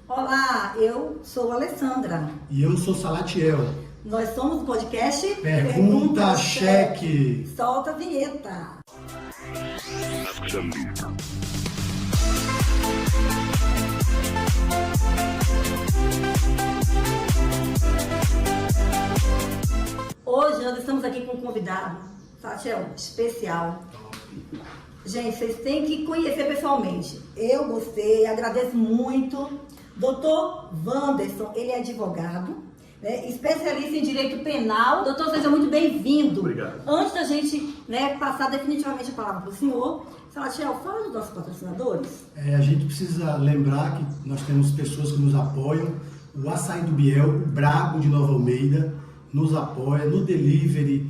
Olá, eu sou a Alessandra. E eu sou Salatiel. Nós somos o podcast Pergunta Cheque. Solta a vinheta. Hoje nós estamos aqui com um convidado, Salatiel, especial. Gente, vocês têm que conhecer pessoalmente. Eu gostei, agradeço muito. Doutor Wanderson, ele é advogado, né, especialista em direito penal. Doutor, seja muito bem-vindo. Obrigado. Antes da gente passar definitivamente a palavra para o senhor, Salatiel, fala dos nossos patrocinadores. A gente precisa lembrar que nós temos pessoas que nos apoiam. O Açaí do Biel, o Brabo de Nova Almeida, nos apoia no delivery,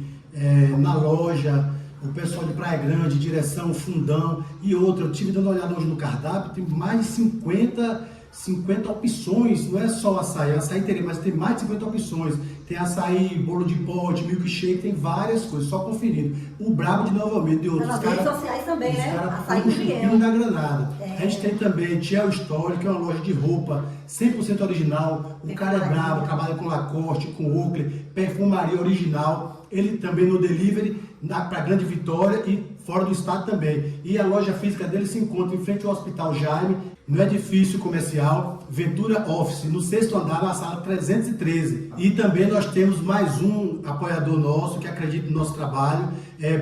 na loja. O pessoal de Praia Grande, Direção, Fundão e outro. Eu estive dando uma olhada hoje no cardápio, tem mais de 50 opções, não é só açaí teria, mas tem mais de 50 opções. Tem açaí, bolo de pote, milkshake, tem várias coisas, só conferindo. O Brabo de Nova Almeida e outros. Nas redes sociais também, né? Açaí do Biel. Da Granada. A gente tem também Tiel Story, que é uma loja de roupa 100% original. O cara é bravo, trabalha com Lacoste, com Oakley, perfumaria original. Ele também no delivery, para Grande Vitória e fora do estado também. E a loja física dele se encontra em frente ao Hospital Jaime, no edifício comercial Ventura Office, no 6º andar, na sala 313. E também nós temos mais um apoiador nosso que acredita no nosso trabalho,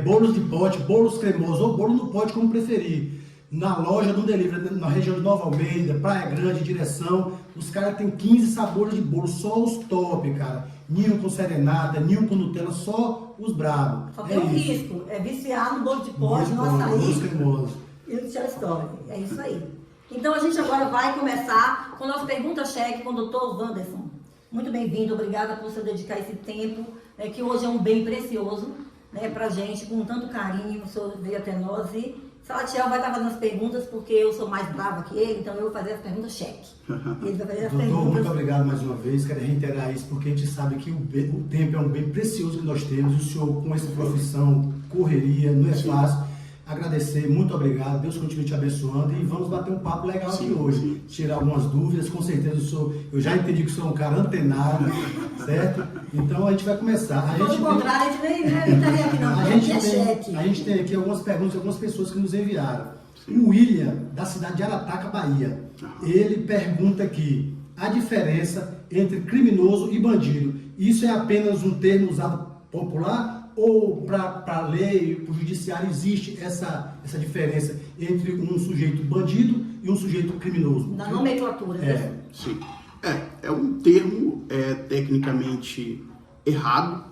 bolos de pote, bolos cremosos ou bolo no pote, como preferir. Na loja do delivery, na região de Nova Almeida, Praia Grande, Direção, os caras têm 15 sabores de bolo, só os top, cara. Ninho com serenata, ninho com Nutella, só os bravos. Só tem um risco, viciar no bolo de pote, no açaí e no Tiel Story. É isso aí. Então a gente agora vai começar com a nossa pergunta cheque com o doutor Wanderson. Muito bem-vindo, obrigada por você dedicar esse tempo, né, que hoje é um bem precioso, né, pra gente, com tanto carinho, o senhor veio até nós. E Salatiel vai estar fazendo as perguntas, porque eu sou mais brava que ele, então eu vou fazer as perguntas cheque. Ele vai fazer as Doutor, perguntas. muito obrigado mais uma vez, quero reiterar isso, porque a gente sabe que o tempo é um bem precioso que nós temos, e o senhor com essa profissão, correria, não é fácil. Agradecer, muito obrigado, Deus continue te abençoando e vamos bater um papo legal aqui hoje, tirar algumas dúvidas, com certeza eu já entendi que sou um cara antenado, certo? Então a gente vai começar. Pelo contrário, a gente nem estaria aqui não, a gente tem aqui algumas perguntas de algumas pessoas que nos enviaram. O William, da cidade de Arataca, Bahia, ele pergunta aqui, a diferença entre criminoso e bandido, isso é apenas um termo usado popular? Ou para a lei, para o judiciário, existe essa diferença entre um sujeito bandido e um sujeito criminoso? Na nomenclatura, né? Sim. É um termo tecnicamente errado.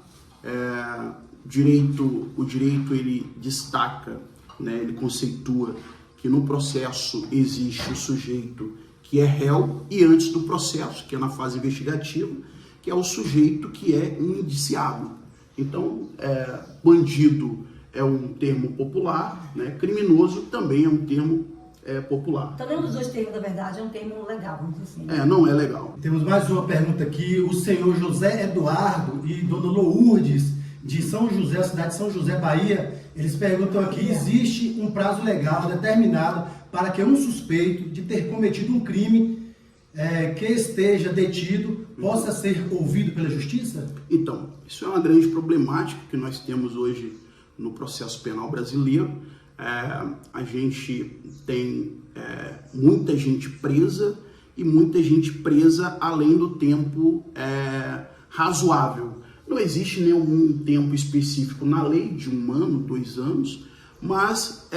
O direito ele destaca, né, ele conceitua que no processo existe o sujeito que é réu e antes do processo, que é na fase investigativa, que é o sujeito que é um indiciado. Então, bandido é um termo popular, né? Criminoso também é um termo popular. Então, nenhum dos dois termos, na verdade, é um termo legal, vamos dizer assim. Não é legal. Temos mais uma pergunta aqui. O senhor José Eduardo e dona Lourdes, de São José, a cidade de São José, Bahia, eles perguntam aqui, existe um prazo legal determinado para que um suspeito de ter cometido um crime que esteja detido possa ser ouvido pela justiça? Então, isso é uma grande problemática que nós temos hoje no processo penal brasileiro. A gente tem muita gente presa e muita gente presa além do tempo razoável. Não existe nenhum tempo específico na lei de 1 ano, 2 anos, mas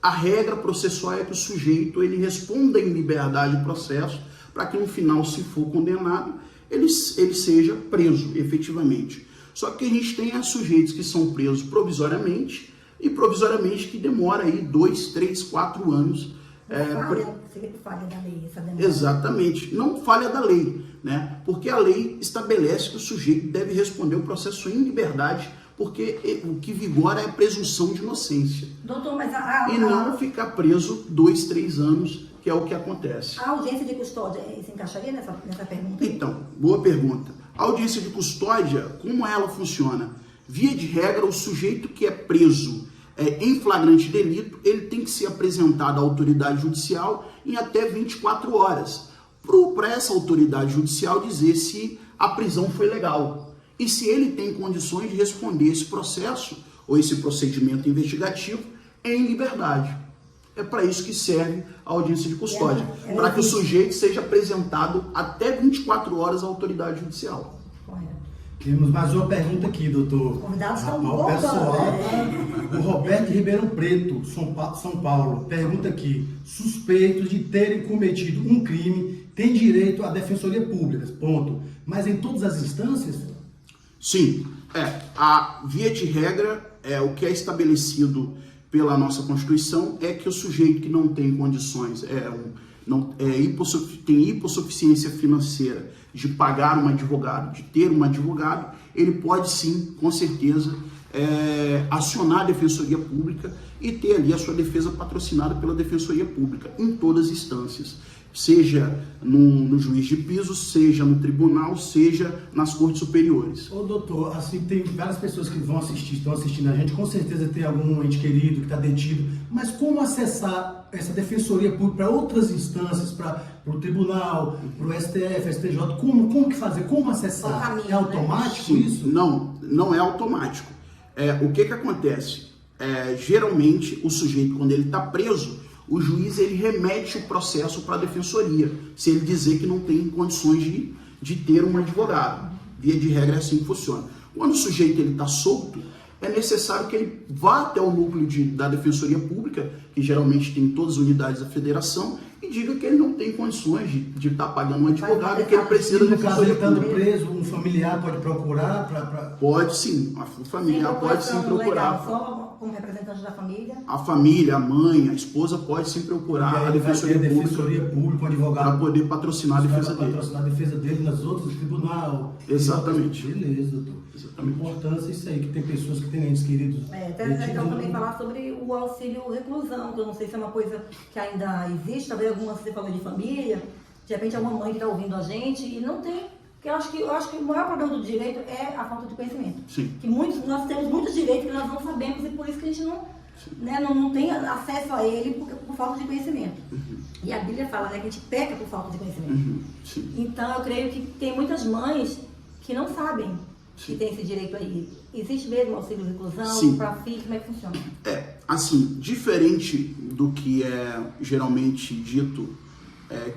a regra processual é que o sujeito ele responda em liberdade do processo para que no final, se for condenado, ele seja preso efetivamente. Só que a gente tem sujeitos que são presos provisoriamente e provisoriamente que demora aí 2, 3, 4 anos. Falha da lei, essa demora. Exatamente, não falha da lei, né? Porque a lei estabelece que o sujeito deve responder o processo em liberdade, porque o que vigora é a presunção de inocência. Doutor, mas e não ficar preso 2, 3 anos, que é o que acontece. A audiência de custódia se encaixaria nessa pergunta? Então, boa pergunta. A audiência de custódia, como ela funciona? Via de regra, o sujeito que é preso em flagrante delito, ele tem que ser apresentado à autoridade judicial em até 24 horas. para essa autoridade judicial dizer se a prisão foi legal e se ele tem condições de responder esse processo ou esse procedimento investigativo em liberdade. É para isso que serve a audiência de custódia, para que o sujeito seja apresentado até 24 horas à autoridade judicial. Temos mais uma pergunta aqui, doutor. Convidados estão O pessoal, o Roberto de Ribeirão Preto, São Paulo, pergunta aqui: suspeitos de terem cometido um crime têm direito à defensoria pública, ponto. Mas em todas as instâncias? Sim, a via de regra, o que é estabelecido pela nossa Constituição é que o sujeito que não tem condições, tem hipossuficiência financeira de pagar um advogado, de ter um advogado, ele pode sim, com certeza, acionar a Defensoria Pública e ter ali a sua defesa patrocinada pela Defensoria Pública, em todas as instâncias, seja no juiz de piso, seja no tribunal, seja nas cortes superiores. Ô doutor, assim, tem várias pessoas que estão assistindo a gente, com certeza tem algum ente querido que está detido, mas como acessar essa defensoria pública para outras instâncias, para o tribunal, para o STF, STJ, como que fazer, como acessar? Caminho, é automático, né? isso? Não é automático. O que acontece? Geralmente, o sujeito, quando ele está preso, o juiz ele remete o processo para a defensoria, se ele dizer que não tem condições de ter um advogado. Via de regra é assim que funciona. Quando o sujeito está solto, é necessário que ele vá até o núcleo da Defensoria Pública, que geralmente tem em todas as unidades da federação, e diga que ele não tem condições de estar pagando um advogado, que ele precisa da No caso, ele Defensoria estando Pública. preso, um familiar pode procurar para... Pode sim, o familiar pode sim procurar. Legal, só como representante da família. A família, a mãe, a esposa pode sim procurar a Defensoria Pública um advogado para poder patrocinar a defesa dele. patrocinar a defesa dele nas outras, tribunal. Exatamente. Beleza, doutor. Exatamente. A importância é isso aí, que tem pessoas que têm entes queridos. Então também falar sobre o auxílio reclusão, que eu não sei se é uma coisa que ainda existe, talvez alguma você falou de família, de repente alguma mãe que está ouvindo a gente e não tem, porque eu acho que o maior problema do direito é a falta de conhecimento. Sim. Que nós temos muitos direitos que nós não sabemos e por isso que a gente não tem acesso a ele por falta de conhecimento. Uhum. E a Bíblia fala, que a gente peca por falta de conhecimento. Uhum. Sim. Então eu creio que tem muitas mães que não sabem Sim. que tem esse direito aí. Existe mesmo auxílio reclusão Sim. para filhos, como é que funciona? Assim, diferente do que é geralmente dito,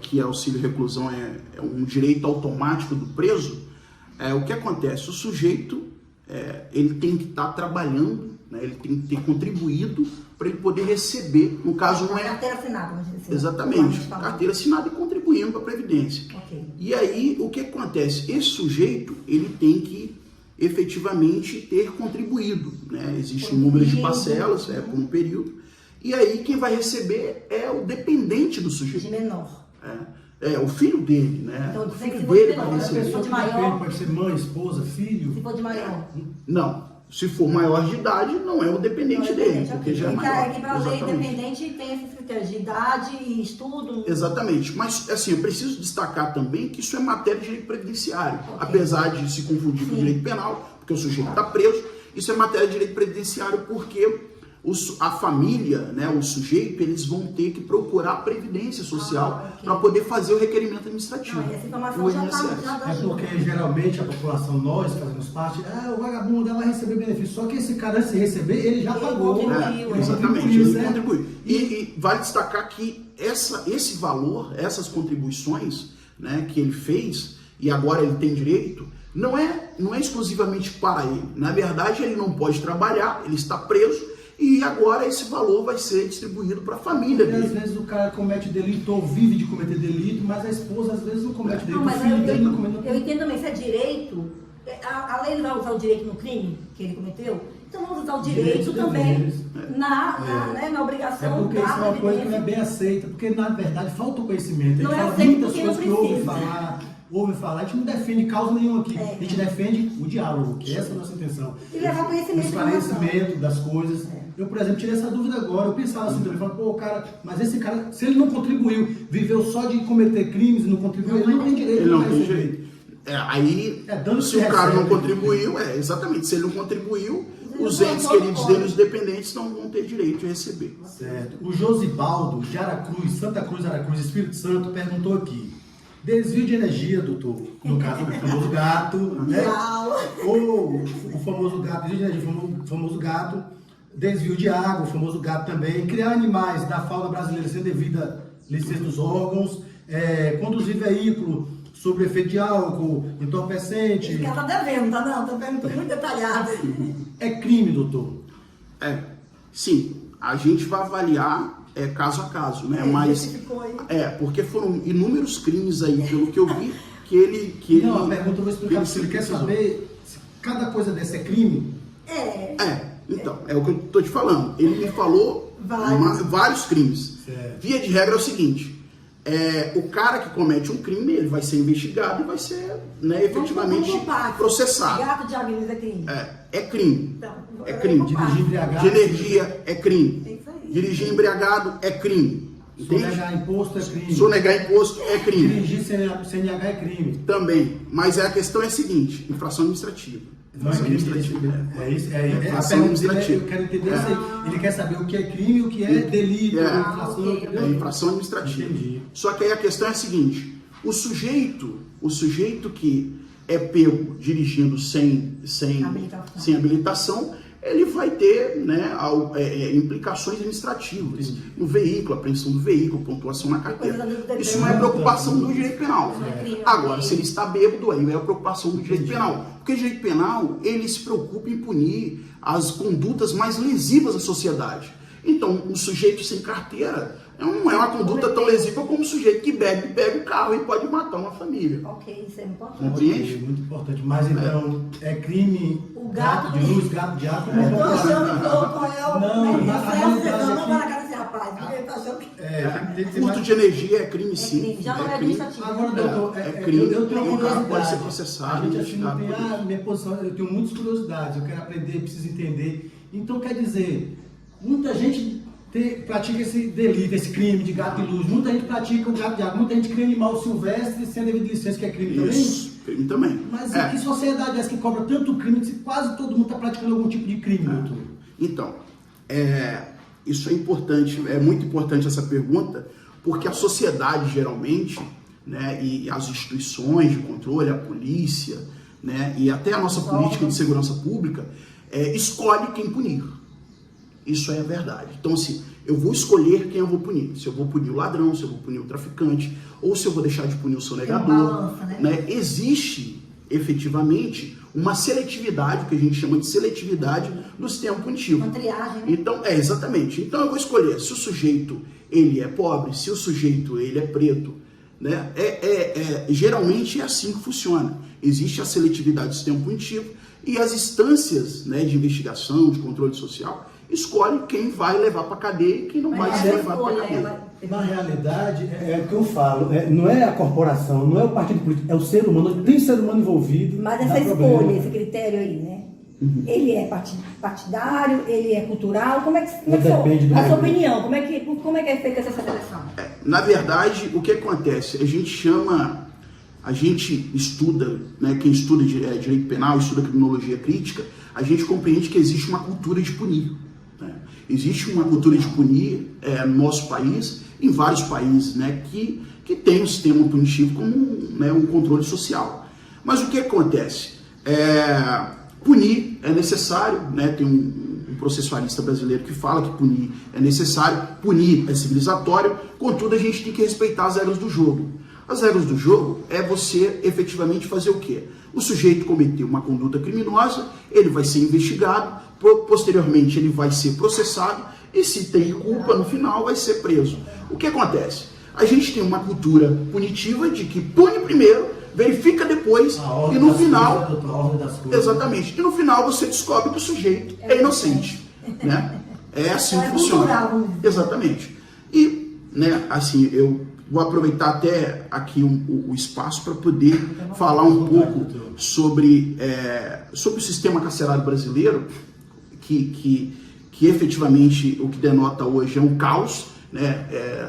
que auxílio reclusão é um direito automático do preso, o que acontece? O sujeito, ele tem que estar trabalhando, né, ele tem que ter contribuído para ele poder receber, no caso não é... Carteira assinada, vamos dizer assim. Exatamente, carteira assinada e contribuindo para a Previdência. Ok. E aí, o que acontece? Esse sujeito, ele tem que efetivamente ter contribuído, né? Existe um número de parcelas, por um período, e aí quem vai receber é o dependente do sujeito. De menor. O filho dele, né? Então, o tem que filho ser dele menor, vai né? receber. Pessoa de Depende, maior. pode ser mãe, esposa, filho. Se for de maior. Não, se for maior de idade, não é o dependente dele, porque já é maior. Aqui para a lei Exatamente. independente tem esses critérios de idade e estudo. Exatamente, mas assim, eu preciso destacar também que isso é matéria de direito previdenciário, Ok. apesar de se confundir com o direito penal, porque o sujeito está preso, isso é matéria de direito previdenciário porque a família, né, o sujeito, eles vão ter que procurar a previdência social ok. para poder fazer o requerimento administrativo. Não, essa informação o já INSS. É porque geralmente a população, nós fazemos parte, o vagabundo ela vai receber benefício, só que esse cara, antes de receber, ele já pagou. contribuiu, Exatamente, contribuiu, ele certo? contribui. E vale destacar que esse valor, essas contribuições, né, que ele fez e agora ele tem direito, não é exclusivamente para ele. Na verdade, ele não pode trabalhar, ele está preso e agora esse valor vai ser distribuído para a família Porque às dele. vezes o cara comete delito ou vive de cometer delito, mas a esposa às vezes não comete delito, Não, mas o filho dele não comete eu entendo também, se é direito, a lei não vai usar o direito no crime que ele cometeu, então vamos usar o direito Direitos e também deveres. na É obrigação porque isso é uma coisa que não é previdência. bem aceita, porque na verdade falta o conhecimento. A Não gente é fala aceito muitas porque não coisas que ouve precisa. falar, a gente não defende causa nenhuma aqui. É. A gente defende o diálogo, que essa é a nossa intenção. E levar conhecimento O esclarecimento das coisas. Eu, por exemplo, tirei essa dúvida agora. Eu pensava assim também, falava, cara, mas esse cara, se ele não contribuiu, viveu só de cometer crimes e não contribuiu, ele não tem direito. Ele não a tem receber. direito. Aí, dano se que o cara não recebe. contribuiu, exatamente, se ele não contribuiu, os não entes pode. queridos dele, os dependentes, não vão ter direito de receber. Certo. O Josibaldo, de Aracruz, Santa Cruz, Aracruz, Espírito Santo, perguntou aqui. Desvio de energia, doutor, no caso do famoso gato, né? Ou o famoso gato, desvio de energia, o famoso gato, desvio de água, o famoso gato também, criar animais da fauna brasileira sem devida licença dos órgãos, conduzir veículo sob efeito de álcool, entorpecente. Esse cara tá devendo, tá não? Tá vendo tudo muito detalhado. É crime, doutor? Sim, a gente vai avaliar caso a caso, né? Mas porque foram inúmeros crimes aí, pelo que eu vi, que ele Não, a pergunta eu vou explicar se ele quer saber se cada coisa dessa é crime. Então, é o que eu tô te falando. Ele me falou vários crimes. Certo. Via de regra é o seguinte, o cara que comete um crime, ele vai ser investigado e vai ser, né, efetivamente processado. Gato de aviso é crime. É crime. Então, É crime. Dirigir embriagado. De energia é crime. É isso aí. Dirigir embriagado é crime. Entende? Sonegar imposto é crime. Sonegar imposto é crime. Dirigir sem NH é crime. Também. Mas a questão é a seguinte, infração administrativa. Não é crime. Infração administrativa. Eu quero entender isso aí. Ele quer saber o que é crime e o que é delito, infração. É infração administrativa. Entendi. Só que aí a questão é a seguinte, o sujeito que é pego dirigindo sem habilitação, ele vai ter, né, implicações administrativas no veículo, apreensão do veículo, pontuação na carteira. Isso não é preocupação do direito penal. Agora, se ele está bêbado, aí é a preocupação do direito penal. Porque o direito penal, ele se preocupa em punir as condutas mais lesivas à sociedade. Então, o sujeito sem carteira não é uma conduta tão lesiva como o sujeito que bebe, pega o carro e pode matar uma família. Ok, isso é importante. Compreende? Muito importante. Mas então, é crime O gato de luz, gato de água? Eu tô achando que eu Não, na realidade não vai na cara desse rapaz, porque ele tá achando que... Furto de energia é crime, sim. crime, já não é crime. administrativo. Agora, doutor, crime. eu tenho uma O carro pode curiosidade. ser processado. A gente assim, não tem investigado. a minha posição, eu tenho muitas curiosidades, eu quero aprender, preciso entender. Então, quer dizer, muita gente pratica esse delito, esse crime de gato de luz, muita gente pratica o gato de água, muita gente cria animal silvestre sem a devida licença, que é crime também. Isso, crime também. Mas que sociedade é essa que cobra tanto crime que quase todo mundo está praticando algum tipo de crime, doutor? Então, isso é importante, é muito importante essa pergunta, porque a sociedade geralmente, né, e as instituições de controle, a polícia, né, e até a nossa política de segurança pública, escolhe quem punir. Isso é a verdade. Então, assim, eu vou escolher quem eu vou punir. Se eu vou punir o ladrão, se eu vou punir o traficante, ou se eu vou deixar de punir o sonegador. balança, né? Existe, efetivamente, uma seletividade, o que a gente chama de seletividade do sistema punitivo. Uma triagem, né? Então, exatamente. Então, eu vou escolher se o sujeito ele é pobre, se o sujeito ele é preto, né? Geralmente é assim que funciona. Existe a seletividade do sistema punitivo e as instâncias, né, de investigação, de controle social, escolhe quem vai levar para cadeia e quem não vai ser levado para cadeia. Na realidade, é o que eu falo, não é a corporação, não é o partido político, é o ser humano, tem ser humano envolvido. Mas essa escolha, esse critério aí, né? Ele é partidário, ele é cultural, como é que Depende do a sua momento. opinião, como é que é feita essa seleção? Na verdade, o que acontece? A gente estuda, né, quem estuda direito penal, estuda criminologia crítica, a gente compreende que existe uma cultura de punir. Né? Existe uma cultura de punir no nosso país, em vários países, né, que tem um sistema punitivo como um controle social. Mas o que acontece? Punir é necessário, né, tem um processualista brasileiro que fala que punir é necessário, punir é civilizatório, contudo a gente tem que respeitar as regras do jogo. As regras do jogo é você efetivamente fazer o quê? O sujeito cometeu uma conduta criminosa, ele vai ser investigado, posteriormente ele vai ser processado e se tem culpa no final vai ser preso. O que acontece? A gente tem uma cultura punitiva de que pune primeiro, verifica depois e no final... Exatamente. E no final você descobre que o sujeito é inocente. Né? É assim que funciona. Exatamente. E, né, assim, eu vou aproveitar até aqui o espaço para poder falar um pouco sobre o sistema carcerário brasileiro, que efetivamente o que denota hoje é um caos. Né?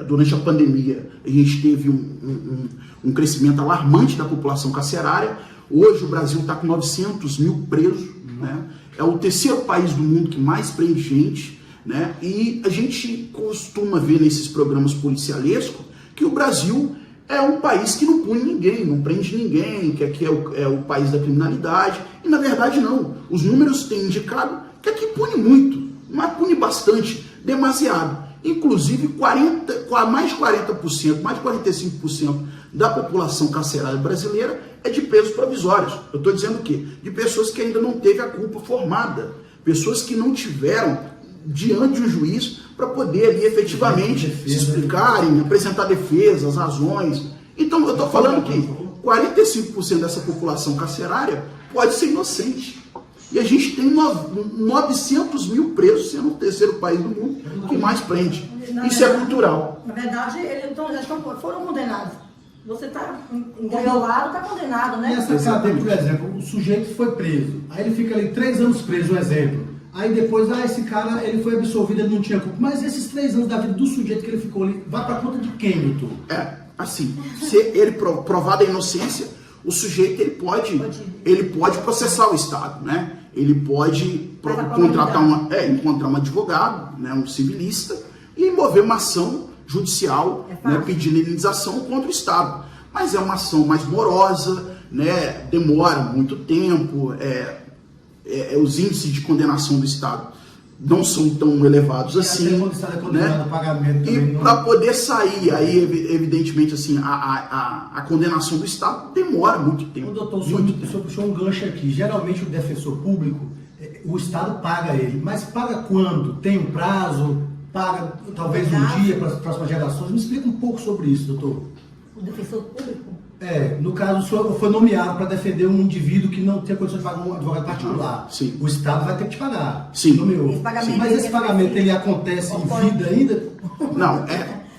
Durante a pandemia, a gente teve um crescimento alarmante da população carcerária. Hoje o Brasil está com 900 mil presos. Né? É o terceiro país do mundo que mais prende gente. Né? E a gente costuma ver nesses programas policialescos que o Brasil é um país que não pune ninguém, não prende ninguém, que aqui é o país da criminalidade, e na verdade não. Os números têm indicado que aqui pune muito, mas pune bastante, demasiado. Inclusive, mais de 40%, mais de 45% da população carcerária brasileira é de presos provisórios. Eu estou dizendo o quê? De pessoas que ainda não teve a culpa formada, pessoas que não tiveram diante de um juiz para poder ali efetivamente se explicarem, apresentar defesas, razões. Então, eu estou falando que 45% dessa população carcerária pode ser inocente. E a gente tem 900 mil presos, sendo o terceiro país do mundo que mais prende. Isso é cultural. Na verdade, eles foram condenados. Você está engaiolado, está condenado, né? Nessa cadeia, por exemplo, o sujeito foi preso. Aí ele fica ali 3 anos preso, um exemplo. Aí depois, esse cara, ele foi absolvido, ele não tinha culpa. Mas esses 3 anos da vida do sujeito que ele ficou ali, vai para conta de quem, doutor? Assim, se ele provada a inocência, o sujeito ele pode processar o Estado, né? Ele pode encontrar um advogado, né, um civilista, e mover uma ação judicial, né, pedindo indenização contra o Estado. Mas é uma ação mais morosa, né, demora muito tempo, os índices de condenação do Estado não são tão elevados assim, né? E para poder sair, aí evidentemente assim, a condenação do Estado demora muito tempo. Doutor, o senhor puxou um gancho aqui. Geralmente o defensor público, o Estado paga ele, mas paga quando? Tem um prazo? Paga talvez um dia para as próximas gerações? Me explica um pouco sobre isso, doutor. O defensor público? No caso, o senhor foi nomeado para defender um indivíduo que não tem condições de pagar um advogado particular. Sim. O Estado vai ter que te pagar. Sim. Nomeou. Mas esse pagamento, ele acontece em vida ainda? Não,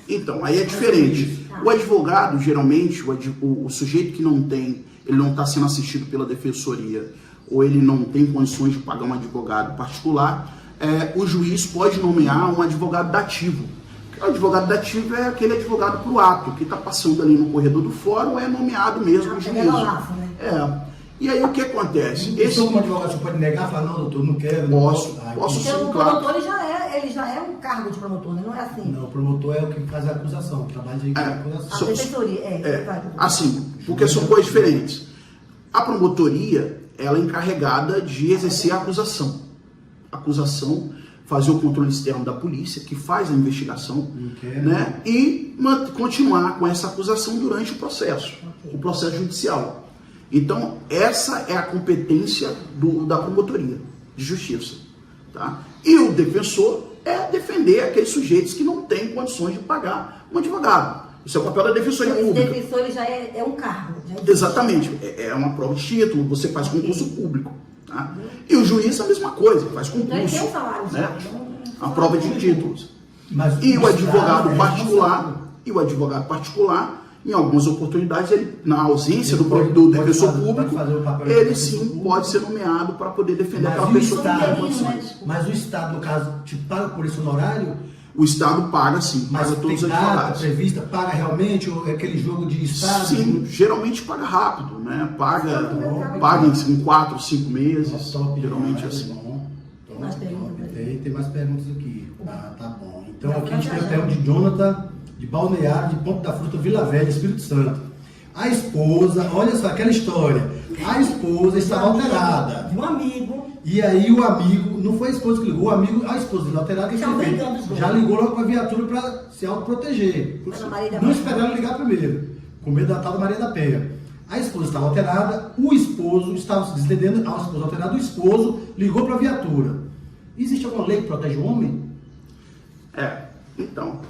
então, aí é diferente. O advogado, geralmente, o sujeito que ele não está sendo assistido pela defensoria, ou ele não tem condições de pagar um advogado particular, o juiz pode nomear um advogado dativo. O advogado dativo é aquele advogado pro ato, que está passando ali no corredor do fórum, é nomeado mesmo o juízo. E aí o que acontece? Como advogado, você pode negar, falar, não, doutor, não quero. Posso sim, o claro. promotor ele já é um cargo de promotor, né? Não é assim. Não, o promotor é o que faz a acusação, o trabalho de acusação. A defensoria, assim, porque são coisas diferentes. A promotoria, ela é encarregada de exercer a acusação. Fazer o controle externo da polícia, que faz a investigação, né? E continuar com essa acusação durante o processo judicial. Então, essa é a competência da promotoria de justiça. Tá? E o defensor é defender aqueles sujeitos que não têm condições de pagar um advogado. Isso é o papel da defensoria pública. O defensor ele já é um cargo. Exatamente. É uma prova de título, você faz concurso público. Tá? E o juiz é a mesma coisa, faz concurso. Então ele tem um salário, né? A prova de títulos. E o advogado particular, em algumas oportunidades, ele, na ausência do defensor público, ele sim pode ser nomeado para poder defender aquela pessoa que tem condições. Mas o Estado, no caso, te paga por esse honorário? O Estado paga sim, paga todos os advogados. Prevista, paga realmente, ou é aquele jogo de Estado? Sim, geralmente paga rápido, né? Paga em 4, 5 meses, geralmente assim. Tem mais perguntas aqui. Tá bom. Então aqui a gente tem a pergunta de Jonathan, de Balneário, de Ponto da Fruta, Vila Velha, Espírito Santo. A esposa, olha só aquela história, a esposa estava alterada. De um amigo. E aí o amigo, não foi a esposa que ligou, a esposa estava alterada, já ligou logo para a viatura para se autoproteger. Não esperaram ligar primeiro, com medo da tal da Maria da Penha. A esposa estava alterada, o esposo estava se desentendendo, a esposa alterada, o esposo ligou para a viatura. Existe alguma lei que protege o homem? Então,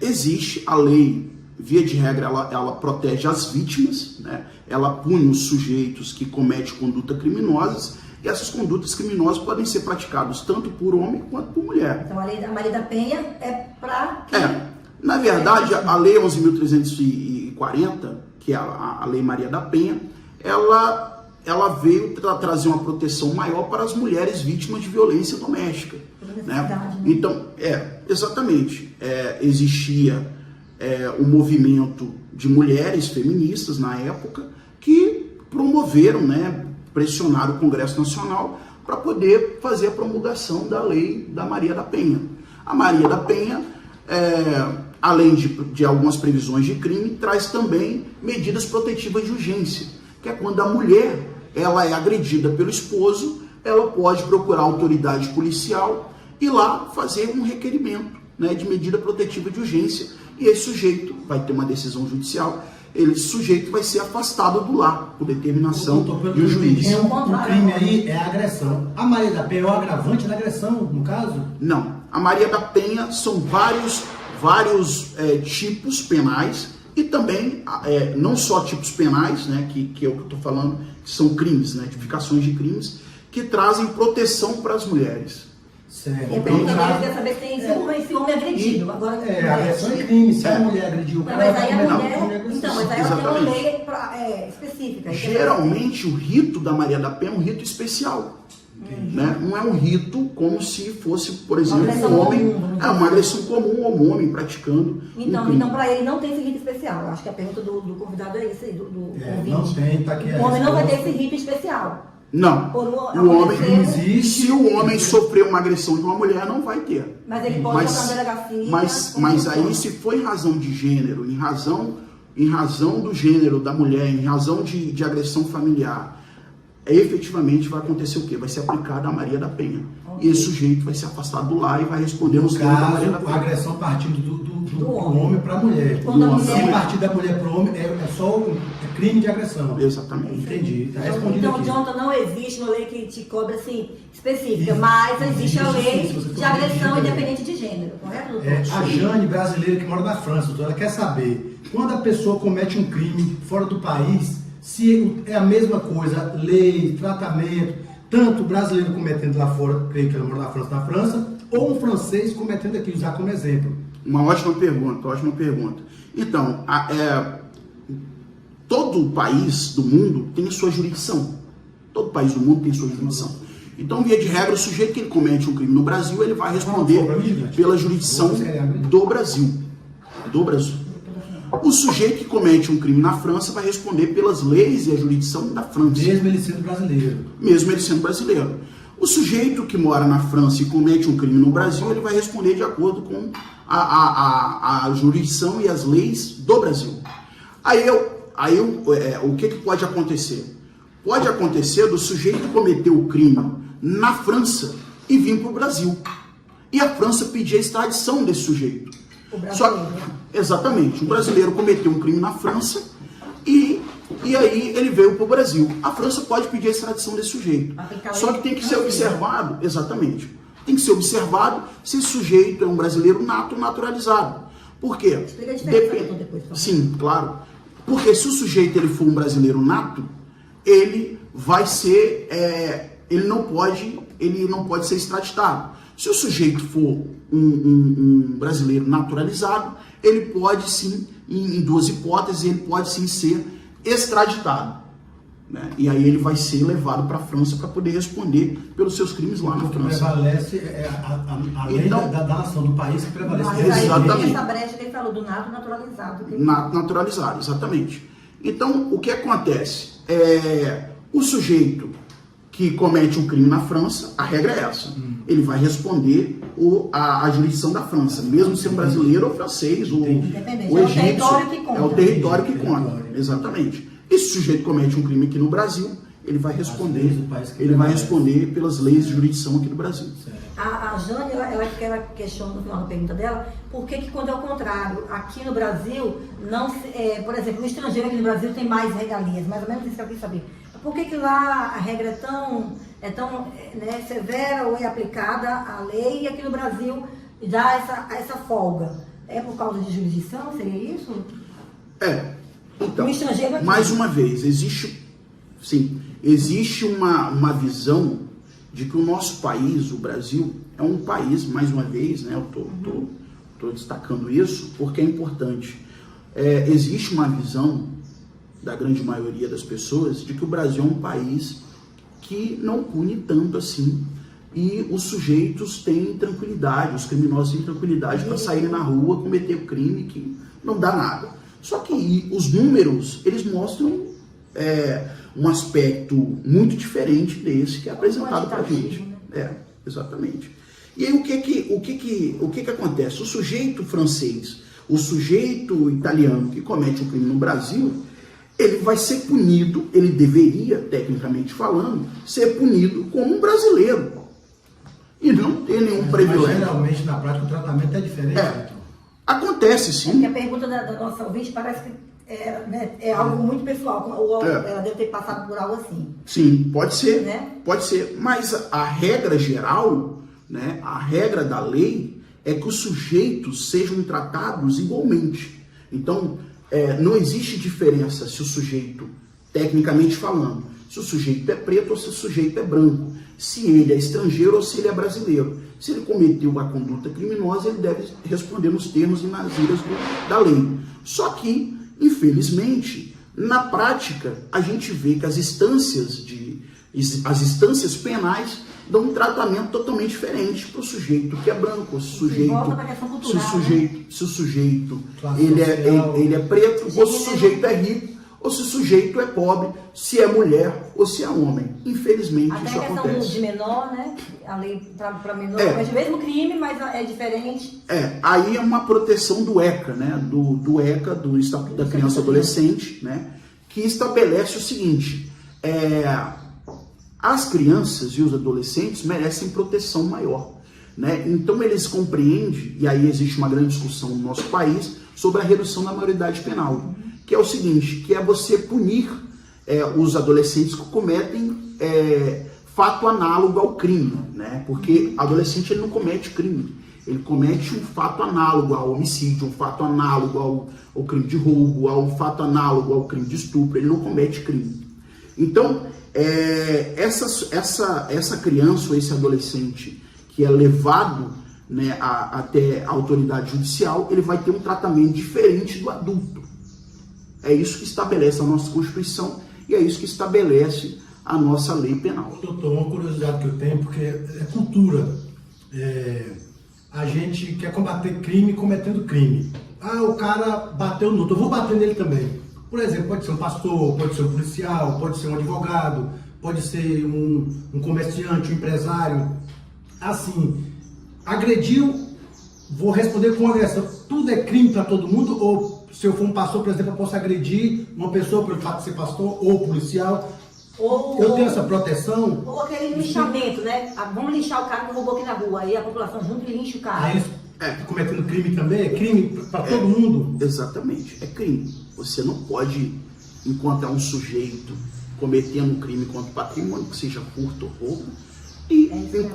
existe a lei, via de regra, ela protege as vítimas, né? Ela pune os sujeitos que cometem condutas criminosas, e essas condutas criminosas podem ser praticadas tanto por homem quanto por mulher. Então a lei da Maria da Penha é para quem? Na verdade, a lei 11.340, que é a lei Maria da Penha, ela veio trazer uma proteção maior para as mulheres vítimas de violência doméstica. Né? Então, exatamente, existia um movimento de mulheres feministas na época que promoveram, né, pressionaram o Congresso Nacional para poder fazer a promulgação da lei da Maria da Penha. A Maria da Penha além de algumas previsões de crime, traz também medidas protetivas de urgência, que é quando a mulher ela é agredida pelo esposo, ela pode procurar a autoridade policial e lá fazer um requerimento, né, de medida protetiva de urgência, e esse sujeito vai ter uma decisão judicial, esse sujeito vai ser afastado do lar por determinação do juiz. O crime aí é a agressão. A Maria da Penha é o agravante da agressão, no caso? Não. A Maria da Penha são vários tipos penais e também, não só tipos penais, né, que é o que eu estou falando, que são crimes, né, tipificações de crimes, que trazem proteção para as mulheres. Certo. Então, também quer saber se o homem é agredido. Agora, agressão é crime, se a mulher agrediu o cara... Mas aí a não, mulher... Então, mas aí ela tem uma lei específica. Geralmente, o rito da Maria da Penha é um rito especial. Né? Não é um rito como se fosse, por exemplo, um homem... É uma agressão comum, um homem praticando Então para ele não tem esse rito especial. Eu acho que a pergunta do convidado é isso aí, do convite. Não tem, tá aqui. O homem não vai ter esse rito especial. Não, o homem, se o homem sofreu uma agressão de uma mulher, não vai ter. Mas ele pode botar na delegacia. Mas aí, se for em razão de gênero, em razão do gênero da mulher, em razão de agressão familiar, efetivamente vai acontecer o quê? Vai ser aplicada a Maria da Penha. Okay. E esse sujeito vai ser afastado do lar e vai responder nos crimes da Maria da Penha. A agressão partindo do homem para a mulher. Se partir da mulher para o homem, é só crime de agressão. Exatamente. Entendi. Tá respondido então, aqui. Jonathan, não existe uma lei que te cobra assim, específica, mas existe a lei de agressão independente de gênero, correto, doutor? A Jane, brasileira que mora na França, doutor, ela quer saber, quando a pessoa comete um crime fora do país, se é a mesma coisa, lei, tratamento, tanto o brasileiro cometendo lá fora, creio que ela mora na França, ou um francês cometendo aqui, usar como exemplo. Uma ótima pergunta, ótima pergunta. Então, todo país do mundo tem sua jurisdição. Todo país do mundo tem sua jurisdição. Então, via de regra, o sujeito que ele comete um crime no Brasil, ele vai responder pela jurisdição do Brasil. Do Brasil. O sujeito que comete um crime na França vai responder pelas leis e a jurisdição da França. Mesmo ele sendo brasileiro. Mesmo ele sendo brasileiro. O sujeito que mora na França e comete um crime no Brasil, ele vai responder de acordo com a jurisdição e as leis do Brasil. O que pode acontecer? Pode acontecer do sujeito cometer o crime na França e vir para o Brasil. E a França pedir a extradição desse sujeito. Exatamente. O brasileiro cometeu um crime na França e aí ele veio para o Brasil. A França pode pedir a extradição desse sujeito. Só que tem que ser observado, exatamente, tem que ser observado se esse sujeito é um brasileiro nato ou naturalizado. Por quê? Explica a diferença depois. Sim, claro. Porque se o sujeito ele for um brasileiro nato, ele vai ser, ele não pode ser extraditado. Se o sujeito for um brasileiro naturalizado, ele pode sim, em duas hipóteses, ele pode sim ser extraditado. Né? E aí ele vai ser levado para a França para poder responder pelos seus crimes lá na França. Prevalece a lei da nação, do país que prevalece. Exatamente. Essa brecha que ele falou, do nato naturalizado. Nato naturalizado, exatamente. Então, o que acontece? O sujeito que comete um crime na França, a regra é essa. Ele vai responder a jurisdição da França, mesmo sendo brasileiro ou francês, ou egípcio. É o território que conta. Exatamente. Esse sujeito comete um crime aqui no Brasil, ele vai responder, pelas leis de jurisdição aqui do Brasil. A Jane, ela questiona no final da pergunta dela, por que quando é o contrário, aqui no Brasil, por exemplo, o estrangeiro aqui no Brasil tem mais regalias, mais ou menos isso que eu quis saber. Por que lá a regra é tão severa ou é aplicada a lei e aqui no Brasil dá essa folga? É por causa de jurisdição? Seria isso? Então, mais uma vez, existe uma visão de que o nosso país, o Brasil, é um país, mais uma vez, né, eu estou destacando isso porque é importante. Existe uma visão da grande maioria das pessoas de que o Brasil é um país que não pune tanto assim e os sujeitos têm tranquilidade, os criminosos têm tranquilidade para saírem na rua, cometer o crime que não dá nada. Só que os números, eles mostram um aspecto muito diferente desse que é apresentado para a gente. Exatamente. E aí o que acontece? O sujeito francês O sujeito italiano que comete um crime no Brasil, ele vai ser punido, ele deveria, tecnicamente falando, ser punido como um brasileiro. E não ter nenhum privilégio. Mas geralmente, na prática, o tratamento é diferente. Acontece, sim. Porque a pergunta da nossa ouvinte parece que é algo muito pessoal, ou ela deve ter passado por algo assim. Sim, pode ser, Né? pode ser. Mas a regra geral, né, a regra da lei é que os sujeitos sejam tratados igualmente. Então, não existe diferença se o sujeito, tecnicamente falando, se o sujeito é preto ou se o sujeito é branco, se ele é estrangeiro ou se ele é brasileiro. Se ele cometeu uma conduta criminosa, ele deve responder nos termos e nas vias da lei. Só que, infelizmente, na prática, a gente vê que as instâncias penais dão um tratamento totalmente diferente para o sujeito que é branco, se o sujeito ele é preto, ou se o sujeito é rico, ou se o sujeito é pobre, se é mulher ou se é homem. Infelizmente, até isso a questão acontece. de menor, né? A lei para menor comete o mesmo crime, mas é diferente. Aí é uma proteção do ECA, né? Do ECA, do Estatuto da Criança e Adolescente, né? Que estabelece o seguinte: as crianças e os adolescentes merecem proteção maior, né? Então eles compreendem, e aí existe uma grande discussão no nosso país sobre a redução da maioridade penal, que é o seguinte, que é você punir os adolescentes que cometem fato análogo ao crime, né? Porque adolescente ele não comete crime, ele comete um fato análogo ao homicídio, um fato análogo ao crime de roubo, ao fato análogo ao crime de estupro, ele não comete crime. Então, essa criança ou esse adolescente que é levado, né, até a autoridade judicial, ele vai ter um tratamento diferente do adulto. É isso que estabelece a nossa Constituição e é isso que estabelece a nossa lei penal. Doutor, uma curiosidade que eu tenho, porque é cultura. A gente quer combater crime cometendo crime. O cara bateu no outro, eu vou bater nele também. Por exemplo, pode ser um pastor, pode ser um policial, pode ser um advogado, pode ser um comerciante, um empresário. Assim, agrediu, vou responder com agressão. Tudo é crime para todo mundo? Ou se eu for um pastor, por exemplo, eu posso agredir uma pessoa pelo fato de ser pastor ou policial? Eu tenho essa proteção? Ou aquele linchamento, né? Vamos linchar o cara que roubou aqui na rua. Aí a população junto e lincha o cara. Aí, cometendo crime também? É crime para todo mundo? Exatamente, é crime. Você não pode encontrar um sujeito cometendo um crime contra o patrimônio, que seja furto ou roubo, e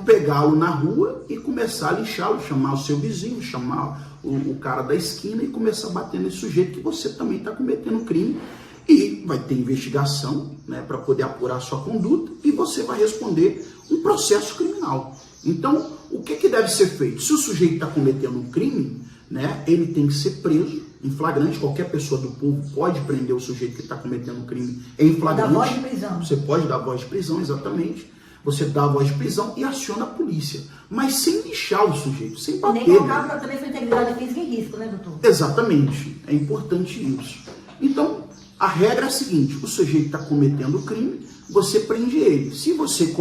pegá-lo na rua e começar a lixá-lo, chamar o seu vizinho, chamar o cara da esquina e começar a bater nesse sujeito que você também está cometendo crime. E vai ter investigação, né, para poder apurar a sua conduta e você vai responder um processo criminal. Então, o que deve ser feito? Se o sujeito está cometendo um crime, né, ele tem que ser preso em flagrante. Qualquer pessoa do povo pode prender o sujeito que está cometendo um crime em flagrante. Dá voz de prisão. Você pode dar voz de prisão, exatamente. Você dá a voz de prisão e aciona a polícia. Mas sem lixar o sujeito, sem bater. Nem colocar também sua integridade física em risco, né, doutor? Exatamente. É importante isso. Então, a regra é a seguinte: o sujeito está cometendo o crime, você prende ele. Se você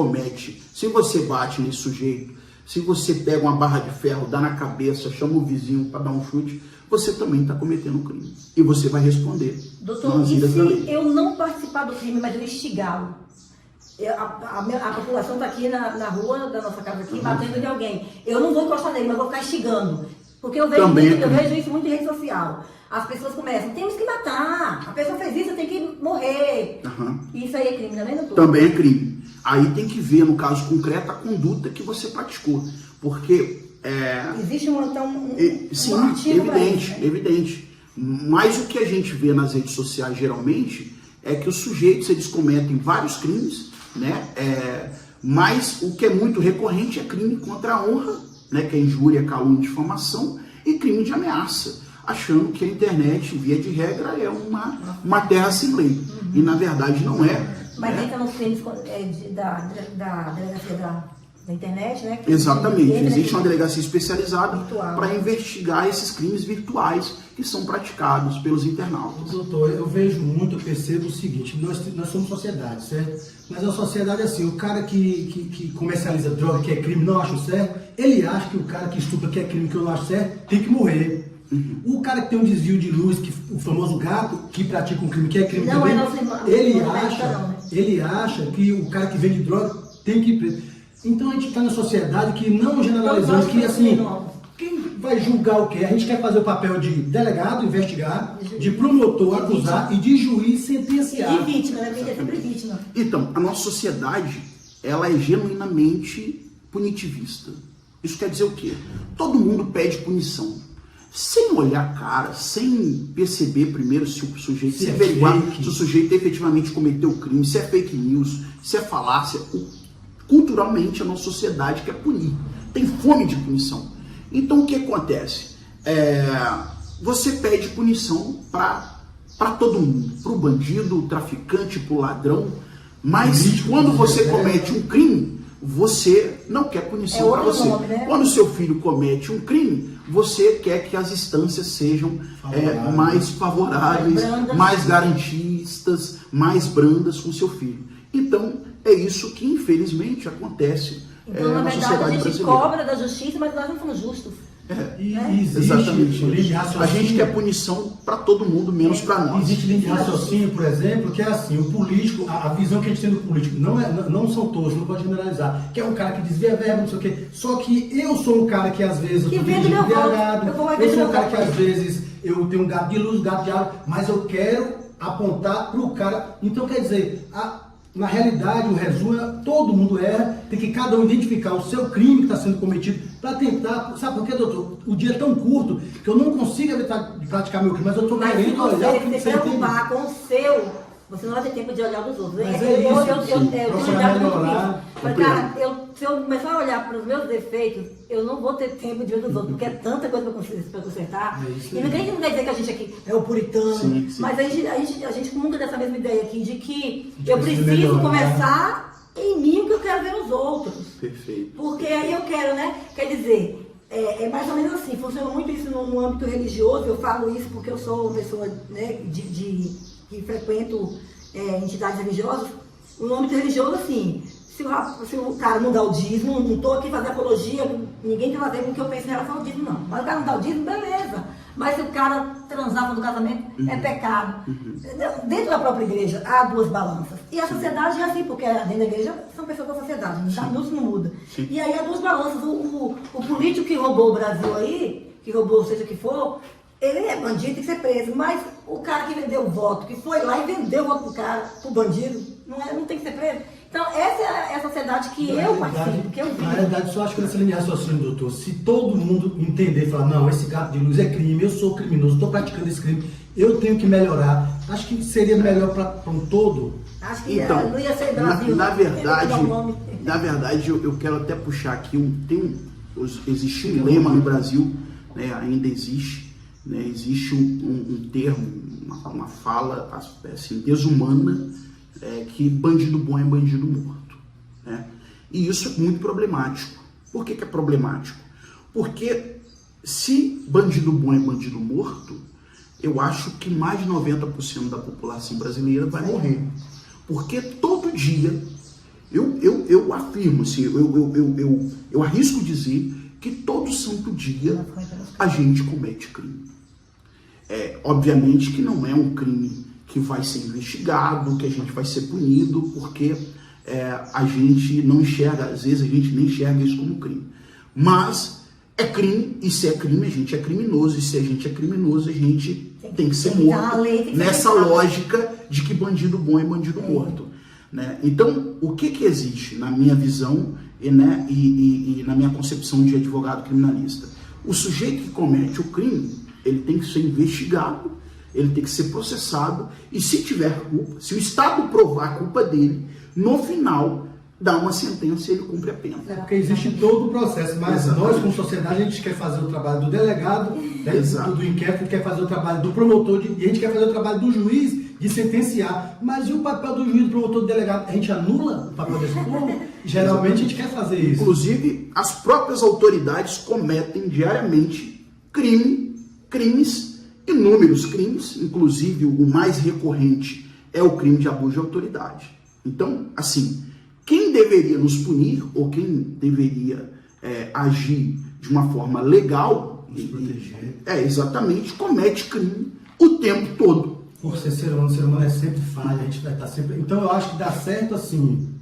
bate nesse sujeito, se você pega uma barra de ferro, dá na cabeça, chama o vizinho para dar um chute, você também está cometendo um crime. E você vai responder. Doutor, e se eu não participar do crime, mas eu instigá-lo? A população está aqui na rua da nossa casa aqui, batendo em alguém. Eu não vou encostar nele, mas vou ficar instigando. Porque eu vejo isso muito em rede social. As pessoas começam, temos que matar, a pessoa fez isso, tem que morrer. Isso aí é crime, não é, doutor? Também é crime. Aí tem que ver, no caso concreto, a conduta que você praticou. Porque... existe um sim, artigo evidente, pra isso, né? evidente. Mas o que a gente vê nas redes sociais, geralmente, é que os sujeitos, eles cometem vários crimes, né? Mas o que é muito recorrente é crime contra a honra, né? Que é injúria, calúnia, difamação, e crime de ameaça, achando que a internet, via de regra, é uma terra sem lei. E, na verdade, não é. Mas entra nos crimes da delegacia da internet, né? Exatamente. Existe uma delegacia especializada virtual, para investigar esses crimes virtuais que são praticados pelos internautas. Doutor, eu vejo muito, eu percebo o seguinte: nós somos sociedade, certo? Mas a sociedade é assim: o cara que comercializa droga, que é crime, não acho certo, ele acha que o cara que estupra, que é crime, que eu não acho certo, tem que morrer. O cara que tem um desvio de luz, que, o famoso gato, que pratica um crime, que é crime Não também, é nosso irmão, ele não é acha, não, né? ele acha que o cara que vende droga tem que ir preso. Então a gente está na sociedade que não generalizamos, que assim, quem vai julgar o quê? A gente quer fazer o papel de delegado, investigar, de promotor, acusar e de juiz sentenciar. E de vítima, né? Porque é sempre vítima. Então, a nossa sociedade, ela é genuinamente punitivista. Isso quer dizer o quê? Todo mundo pede punição. Sem olhar a cara, sem perceber primeiro se o sujeito, se averiguar se o sujeito efetivamente cometeu o crime, se é fake news, se é falácia. Culturalmente, a nossa sociedade quer punir. Tem fome de punição. Então, o que acontece? Você pede punição para todo mundo. Para o bandido, o traficante, para o ladrão. Mas quando você comete um crime, você não quer punição para você. Nome, né? Quando seu filho comete um crime, você quer que as instâncias sejam mais favoráveis, mais garantistas, mais brandas com seu filho. Então, é isso que infelizmente acontece então, na na verdade, sociedade a gente brasileira. cobra da justiça, mas nós não somos justos. Existe linha de raciocínio. A gente quer punição para todo mundo, menos para nós. Existe linha de raciocínio, por exemplo, que é assim, o político, a visão que a gente tem do político, não são todos, não pode generalizar, que é um cara que desvia verba, não sei o quê. Só que eu sou um cara que às vezes eu Que tô vende meu embriagado, voto. eu sou um cara que às vezes eu tenho um gato de luz, gato de água, mas eu quero apontar pro cara. Então quer dizer, na realidade, o resumo é todo mundo erra, tem que cada um identificar o seu crime que está sendo cometido para tentar. Sabe por quê, doutor? O dia é tão curto que eu não consigo evitar de praticar meu crime, mas eu estou Mas se querendo olhar o que você você se preocupar com o seu, você não vai ter tempo de olhar dos outros. Mas é isso, eu tenho procurar lidado muito com melhorar. isso. Mas, cara, se eu começar a olhar para os meus defeitos, eu não vou ter tempo de ver dos outros, porque é tanta coisa para consertar. E ninguém quer dizer que a gente aqui é o puritano, Sim. mas a gente nunca tem essa mesma ideia aqui de que eu precisa preciso melhorar. começar em mim o que eu quero ver nos outros. Perfeito. Porque aí eu quero, né? Quer dizer, é mais ou menos assim, funciona muito isso no âmbito religioso. Eu falo isso porque eu sou uma pessoa, né, que frequento entidades religiosas. No âmbito religioso, assim, se o cara não dá o dízimo, não estou aqui fazendo apologia, ninguém tem a ver com o que eu penso em relação ao dízimo, não. Mas o cara não dá o dízimo, beleza. Mas se o cara transar no casamento, é pecado. Dentro da própria igreja, há duas balanças. E a sociedade é assim, porque dentro da igreja são pessoas da sociedade, isso não muda. Sim. E aí há duas balanças. O político que roubou o Brasil aí, que roubou seja o que for, ele é bandido, tem que ser preso. Mas o cara que vendeu o voto, que foi lá e vendeu o voto pro cara, pro bandido, não tem que ser preso. Então, essa é a sociedade que eu participo, que eu vivo. Na realidade, só acho que nessa linha de raciocínio, doutor, se todo mundo entender e falar, não, esse gato de luz é crime, eu sou criminoso, estou praticando esse crime, eu tenho que melhorar, acho que seria melhor para um todo. Acho que Então, não ia ser Brasil. na Tem que dar um verdade, nome. eu quero até puxar aqui existe um lema no Brasil, né, ainda existe, né, existe um termo, uma fala assim, desumana, que bandido bom é bandido morto, né? E isso é muito problemático. Por que é problemático? Porque se bandido bom é bandido morto, eu acho que mais de 90% da população brasileira vai morrer. Porque todo dia, eu afirmo, assim, eu arrisco dizer que todo santo dia a gente comete crime. Obviamente que não é um crime que vai ser investigado, que a gente vai ser punido, porque a gente não enxerga, às vezes a gente nem enxerga isso como crime. Mas é crime, e se é crime, a gente é criminoso, e se a gente é criminoso, a gente tem que ser morto, nessa lógica de que bandido bom é bandido morto. Né? Então, o que existe na minha visão e na minha concepção de advogado criminalista? O sujeito que comete o crime, ele tem que ser investigado, ele tem que ser processado, e se tiver culpa, se o Estado provar a culpa dele, no final dá uma sentença e ele cumpre a pena. Porque existe todo o processo, mas nós, como sociedade, a gente quer fazer o trabalho do delegado, do inquérito, quer fazer o trabalho do promotor, e a gente quer fazer o trabalho do juiz de sentenciar. Mas e o papel do juiz, do promotor, do delegado? A gente anula o papel desse povo? Geralmente a gente quer fazer isso. Inclusive, as próprias autoridades cometem diariamente crimes, inúmeros crimes, inclusive o mais recorrente é o crime de abuso de autoridade. Então, assim, quem deveria nos punir, ou quem deveria agir de uma forma legal, proteger. Exatamente, comete crime o tempo todo. Por ser ser humano é sempre falha, a gente vai estar sempre... Então eu acho que dá certo assim,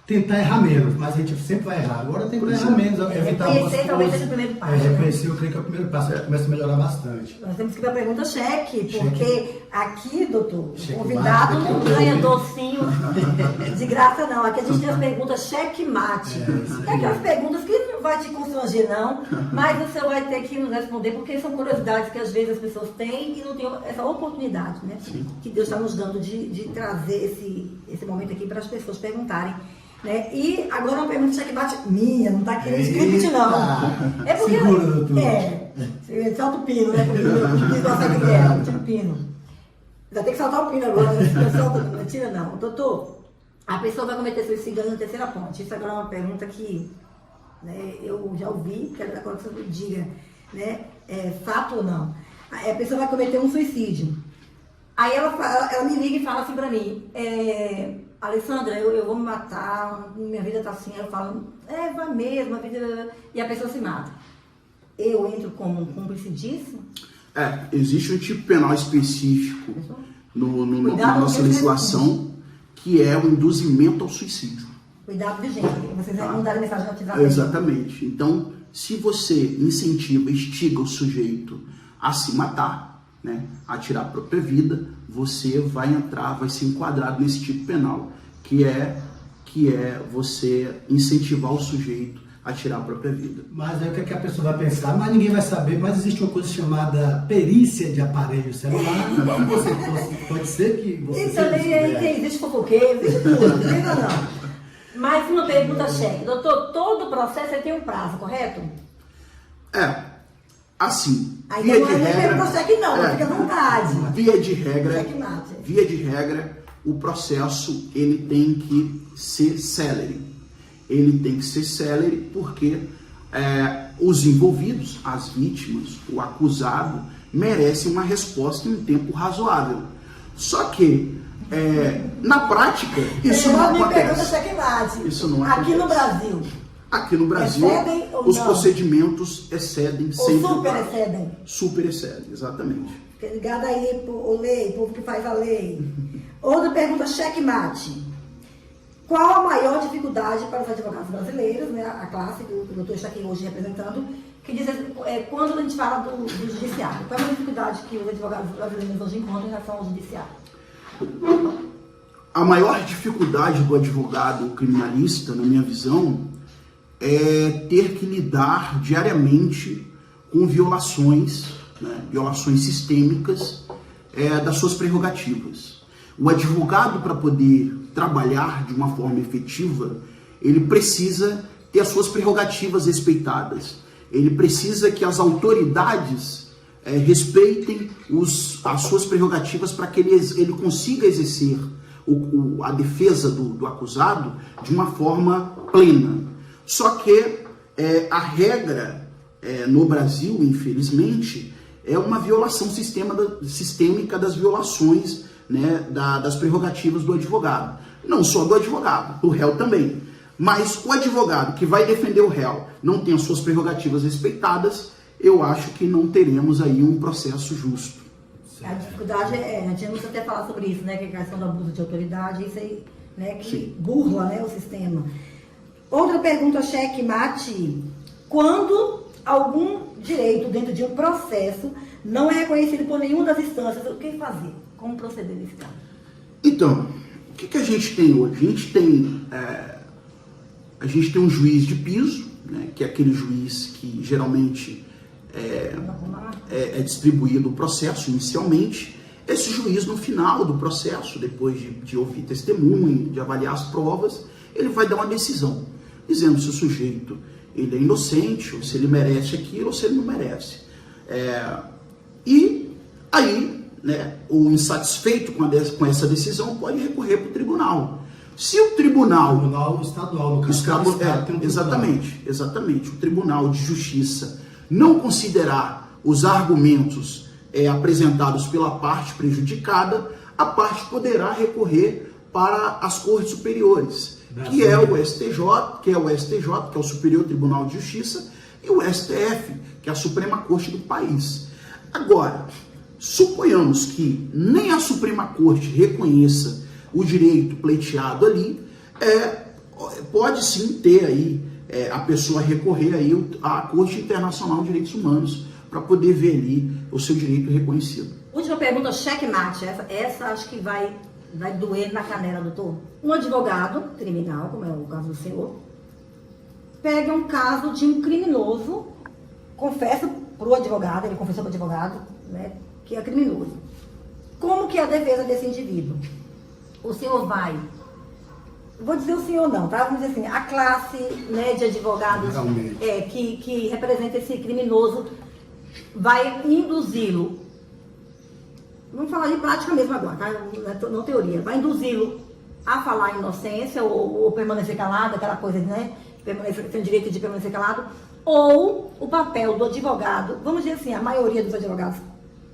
tentar errar menos, mas a gente sempre vai errar. Agora tem que errar menos, evitar algumas Reconhecer talvez coisas. seja o primeiro passo. Reconhecer, eu creio que é o primeiro passo, a gente começa a melhorar bastante. Nós temos que ir para a pergunta cheque, porque aqui, doutor, Cheque o convidado mate, não aqui ganha eu docinho de graça, não. Aqui a gente tem as perguntas cheque mate. É aquelas perguntas que não vai te constranger, não, mas você vai ter que nos responder, porque são curiosidades que às vezes as pessoas têm e não têm essa oportunidade, né? Sim. Que Deus está nos dando de trazer esse momento aqui para as pessoas perguntarem. Né? E agora uma pergunta checkmate minha, não está aqui no script, não. É porque. Segura, doutor. Solta o pino, né? Porque o pino consegue guerra, tira o pino. Já tem que soltar o pino agora, não solta, não tira não. Doutor, a pessoa vai cometer suicídio na terceira ponte. Isso agora é uma pergunta que, né, eu já ouvi, quero agora que você diga, né? Fato ou não? A pessoa vai cometer um suicídio. Aí ela me liga e fala assim pra mim, Alessandra, eu vou me matar, minha vida tá assim. Eu falo, vai mesmo, a vida... E a pessoa se mata. Eu entro como cúmplice disso? Existe um tipo penal específico na nossa com legislação, que é o induzimento ao suicídio. Cuidado, de gente. Vocês vão mandar mensagem no WhatsApp. Exatamente. Então, se você incentiva, instiga o sujeito a se matar, né, a tirar a própria vida, você vai ser enquadrado nesse tipo penal, que é você incentivar o sujeito a tirar a própria vida. Mas aí o que, é que a pessoa vai pensar? Mas ninguém vai saber, mas existe uma coisa chamada perícia de aparelho celular. Pode ser que você... Isso também existe fofoqueiro, existe tudo, não precisa não. Mas uma pergunta cheque. Doutor, todo processo tem um prazo, correto? Assim, aí via não de é nem regra... pergunta cheque não, fica à vontade. Via de regra, o processo ele tem que ser célere. Ele tem que ser célere porque os envolvidos, as vítimas, o acusado, merecem uma resposta em um tempo razoável. Só que, na prática, isso não acontece. Isso não acontece. Aqui no Brasil. Aqui no Brasil, os procedimentos excedem sempre. Ou super excedem. Super excedem, exatamente. Fica ligado aí, o povo que faz a lei. Outra pergunta, checkmate. Qual a maior dificuldade para os advogados brasileiros, né, a classe que o doutor está aqui hoje representando, que diz quando a gente fala do judiciário? Qual é a dificuldade que os advogados brasileiros hoje encontram em relação ao judiciário? A maior dificuldade do advogado criminalista, na minha visão, é ter que lidar diariamente com violações, né, violações sistêmicas das suas prerrogativas. O advogado, para poder trabalhar de uma forma efetiva, ele precisa ter as suas prerrogativas respeitadas. Ele precisa que as autoridades respeitem as suas prerrogativas para que ele consiga exercer a defesa do acusado de uma forma plena. Só que a regra no Brasil, infelizmente, é uma violação sistêmica das violações, né, das prerrogativas do advogado. Não só do advogado, do réu também. Mas o advogado que vai defender o réu não tem as suas prerrogativas respeitadas, eu acho que não teremos aí um processo justo. A dificuldade nós tínhamos até falar sobre isso, né, que é a questão do abuso de autoridade, isso aí, né, que Sim. burla, né, o sistema. Outra pergunta, checkmate. Quando algum direito dentro de um processo não é reconhecido por nenhuma das instâncias, o que fazer? Como proceder nesse caso? Então, o que a gente tem hoje? A gente tem um juiz de piso, né, que é aquele juiz que geralmente é distribuído o processo inicialmente. Esse juiz, no final do processo, depois de ouvir testemunho, de avaliar as provas, ele vai dar uma decisão, dizendo se o sujeito ele é inocente, ou se ele merece aquilo, ou se ele não merece. E aí, né, o insatisfeito com essa decisão pode recorrer para o tribunal. Se o tribunal estadual, no caso, exatamente, o Tribunal de Justiça não considerar os argumentos apresentados pela parte prejudicada, a parte poderá recorrer para as Cortes Superiores, que é o STJ, que é o Superior Tribunal de Justiça, e o STF, que é a Suprema Corte do país. Agora, suponhamos que nem a Suprema Corte reconheça o direito pleiteado ali, pode sim ter aí a pessoa recorrer aí à Corte Internacional de Direitos Humanos para poder ver ali o seu direito reconhecido. Última pergunta, checkmate. Essa acho que vai doer na canela, doutor. Um advogado criminal, como é o caso do senhor, pega um caso de um criminoso, confessa para o advogado, ele confessou para o advogado, né, que é criminoso. Como que é a defesa desse indivíduo? O senhor vai... Vou dizer o senhor não, tá? Vamos dizer assim, a classe, né, de advogados que representa esse criminoso vai induzi-lo, vamos falar de prática mesmo agora, tá? Não teoria, vai induzi-lo a falar inocência ou permanecer calado, aquela coisa, né? Tem o direito de permanecer calado, ou o papel do advogado, vamos dizer assim, a maioria dos advogados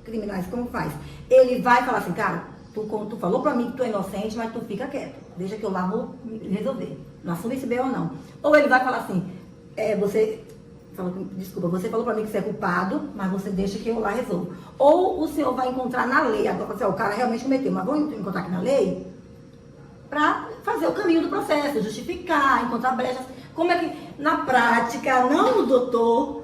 criminais, como faz? Ele vai falar assim, cara, tu falou pra mim que tu é inocente, mas tu fica quieto, deixa que eu lá vou resolver, não assume esse B.O. não. Ou ele vai falar assim, você falou pra mim que você é culpado, mas você deixa que eu lá resolvo. Ou o senhor vai encontrar na lei, agora o cara realmente cometeu, mas vamos encontrar aqui na lei para fazer o caminho do processo, justificar, encontrar brechas. Como é que, na prática, não o doutor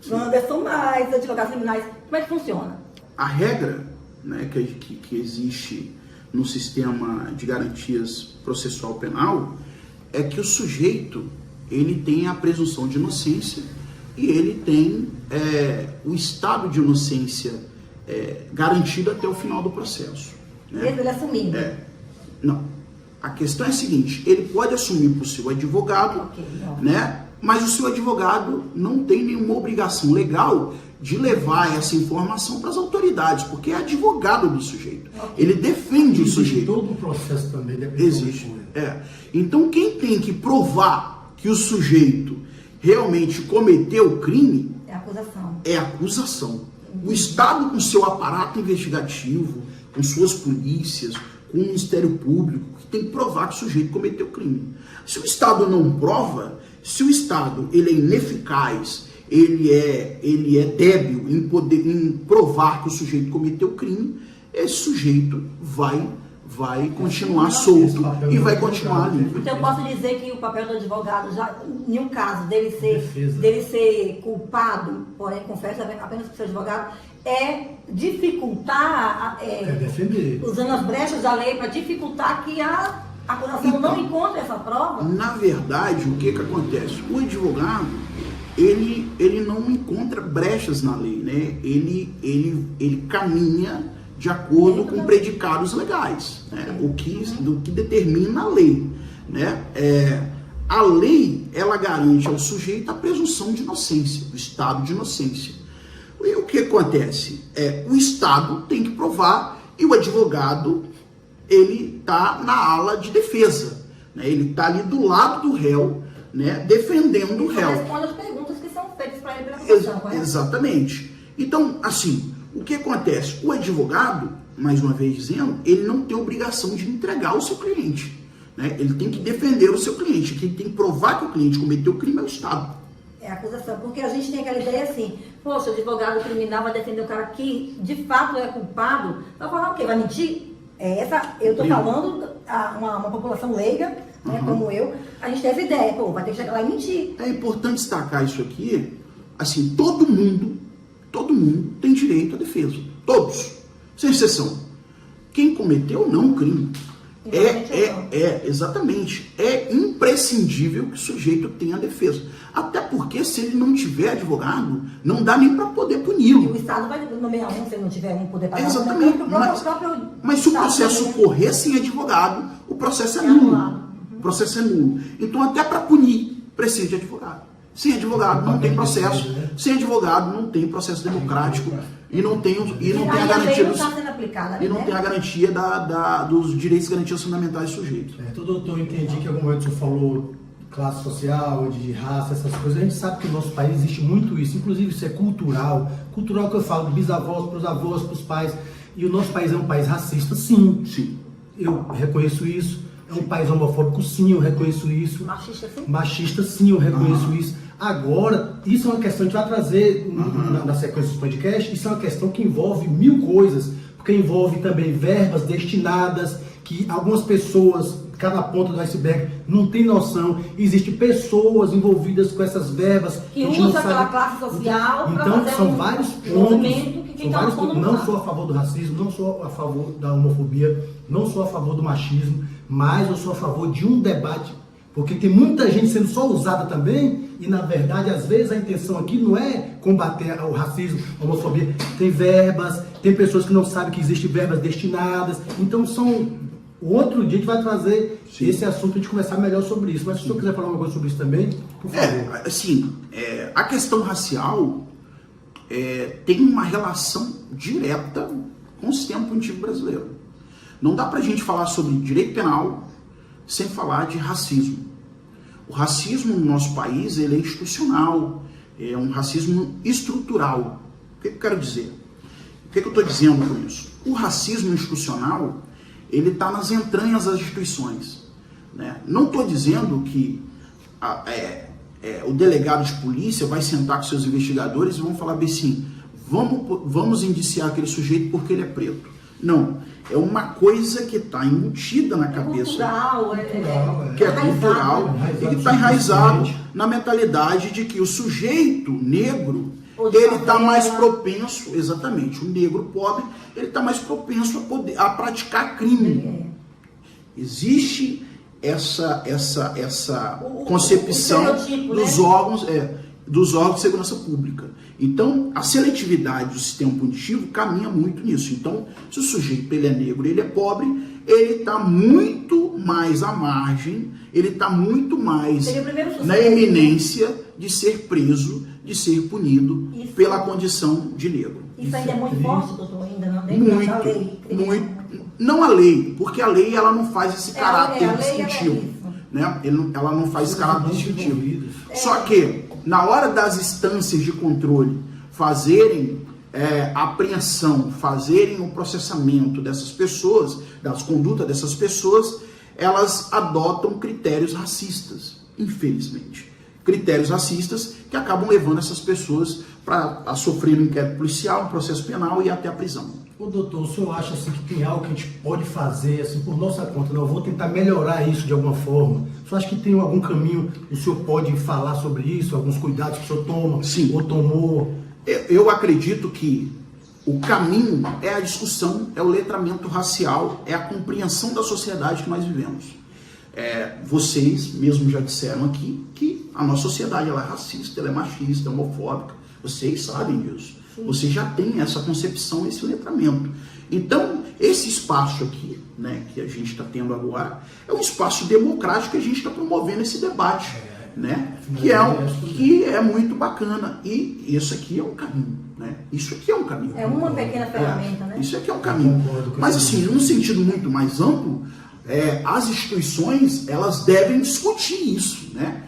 Wanderson, mas advogados criminais, como é que funciona? A regra, né, que existe no sistema de garantias processual penal é que o sujeito ele tem a presunção de inocência e ele tem o estado de inocência garantido até o final do processo. Né? Mesmo ele assumindo? Não. A questão é a seguinte, ele pode assumir para o seu advogado, né? Mas o seu advogado não tem nenhuma obrigação legal de levar essa informação para as autoridades, porque é advogado do sujeito. Ele defende o sujeito. Todo o processo também deve existe. Então quem tem que provar que o sujeito realmente cometeu o crime é a acusação. É a acusação. O Estado, com seu aparato investigativo, com suas polícias, com o Ministério Público, que tem que provar que o sujeito cometeu o crime. Se o Estado não prova, se o Estado ele é ineficaz, ele é débil em provar que o sujeito cometeu o crime, esse sujeito vai continuar solto e vai continuar livre. Então eu posso dizer que o papel do advogado, já em um caso dele ser culpado, porém confesso apenas para o seu advogado, é dificultar, defender, usando as brechas da lei para dificultar que a acusação não encontre essa prova? Na verdade, o que acontece? O advogado, ele não encontra brechas na lei, né? Ele caminha de acordo com predicados legais, né? Do que determina a lei, né? A lei, ela garante ao sujeito a presunção de inocência, o estado de inocência. E o que acontece? O Estado tem que provar e o advogado, ele está na ala de defesa, né? Ele está ali do lado do réu, né? Defendendo o réu. Ele responde as perguntas que são feitas para ele pela acusação, correto? Exatamente. Então, assim, o que acontece? O advogado, mais uma vez dizendo, ele não tem obrigação de entregar o seu cliente, né? Ele tem que defender o seu cliente. Quem tem que provar que o cliente cometeu o crime é o Estado. É a acusação, porque a gente tem aquela ideia assim, poxa, o advogado criminal vai defender o cara que de fato é culpado, vai falar o quê? Vai mentir? Eu estou falando a uma população leiga, né, como eu, a gente tem essa ideia, vai ter que chegar lá e mentir. É importante destacar isso aqui, assim, todo mundo tem direito à defesa, todos, sem exceção. Quem cometeu não um crime. Exatamente. É imprescindível que o sujeito tenha defesa. Até porque se ele não tiver advogado, não dá nem para poder puni-lo. E o Estado vai nomear um se ele não tiver um poder pagar. Exatamente. Mas se o processo correr sem advogado, o processo é nulo. O processo é nulo. Então até para punir, precisa de advogado. Sem advogado não tem processo. Sem advogado não tem processo democrático. E não tem a garantia dos direitos e garantias fundamentais do sujeito. Eu entendi que em algum momento o senhor falou classe social, de raça, essas coisas. A gente sabe que no nosso país existe muito isso. Inclusive isso é cultural. Cultural que eu falo, de bisavós para os avós, para os pais. E o nosso país é um país racista, sim. Eu reconheço isso. É um país homofóbico, sim, eu reconheço isso. Machista, sim? Machista, sim, eu reconheço isso. Agora, isso é uma questão que a gente vai trazer na sequência dos podcasts, isso é uma questão que envolve 1000 coisas, porque envolve também verbas destinadas, que algumas pessoas, cada ponta do iceberg, não tem noção. Existem pessoas envolvidas com essas verbas. Que usa aquela classe social para então, fazer são vários movimento que pontos. São vários pontos. Não usar. sou a favor do racismo, não sou a favor da homofobia, não sou a favor do machismo, mas eu sou a favor de um debate, porque tem muita gente sendo só usada também, e na verdade, às vezes, a intenção aqui não é combater o racismo, a homofobia. Tem verbas, tem pessoas que não sabem que existem verbas destinadas, então são... O outro dia a gente vai trazer esse assunto para a gente conversar melhor sobre isso. Mas se o senhor quiser falar uma coisa sobre isso também, por favor. A questão racial tem uma relação direta com o sistema punitivo brasileiro. Não dá para a gente falar sobre direito penal sem falar de racismo. O racismo no nosso país ele é institucional, é um racismo estrutural. O que eu quero dizer? O que eu estou dizendo com isso? O racismo institucional ele está nas entranhas das instituições. Né? Não estou dizendo que o delegado de polícia vai sentar com seus investigadores e vão falar bem assim, vamos indiciar aquele sujeito porque ele é preto. Não, é uma coisa que está embutida na cabeça. Que é cultural e que está enraizado na mentalidade de que o sujeito negro ele está mais propenso, exatamente, o negro pobre, ele está mais propenso a praticar crime. Existe essa concepção dos órgãos de segurança pública. Então, a seletividade do sistema punitivo caminha muito nisso. Então, se o sujeito ele é negro, ele é pobre, ele está muito mais à margem, ele está muito mais na iminência de ser preso, de ser punido pela condição de negro. Isso ainda é muito forte, doutor, ainda não tem muito. Não a lei, porque a lei ela não faz esse caráter distintivo. Né? Ela não faz esse caráter distintivo. Só que, na hora das instâncias de controle fazerem a apreensão, fazerem o processamento dessas pessoas, das condutas dessas pessoas, elas adotam critérios racistas, infelizmente. Critérios racistas que acabam levando essas pessoas a sofrer um inquérito policial, um processo penal e até a prisão. Ô doutor, o senhor acha assim, que tem algo que a gente pode fazer assim, por nossa conta? Não, eu vou tentar melhorar isso de alguma forma. O senhor acha que tem algum caminho, o senhor pode falar sobre isso, alguns cuidados que o senhor toma, ou tomou? Eu acredito que o caminho é a discussão, é o letramento racial, é a compreensão da sociedade que nós vivemos. Vocês mesmo já disseram aqui que a nossa sociedade ela é racista, ela é machista, é homofóbica. Vocês sabem disso. Sim. Vocês já têm essa concepção, esse letramento. Então, esse espaço aqui, né, que a gente está tendo agora, é um espaço democrático que a gente está promovendo esse debate, né, que é muito bacana. E isso aqui é um caminho. Né? Isso aqui é um caminho. É uma pequena ferramenta, né? Isso aqui é um caminho. Mas, assim, num sentido muito mais amplo, as instituições elas devem discutir isso, né?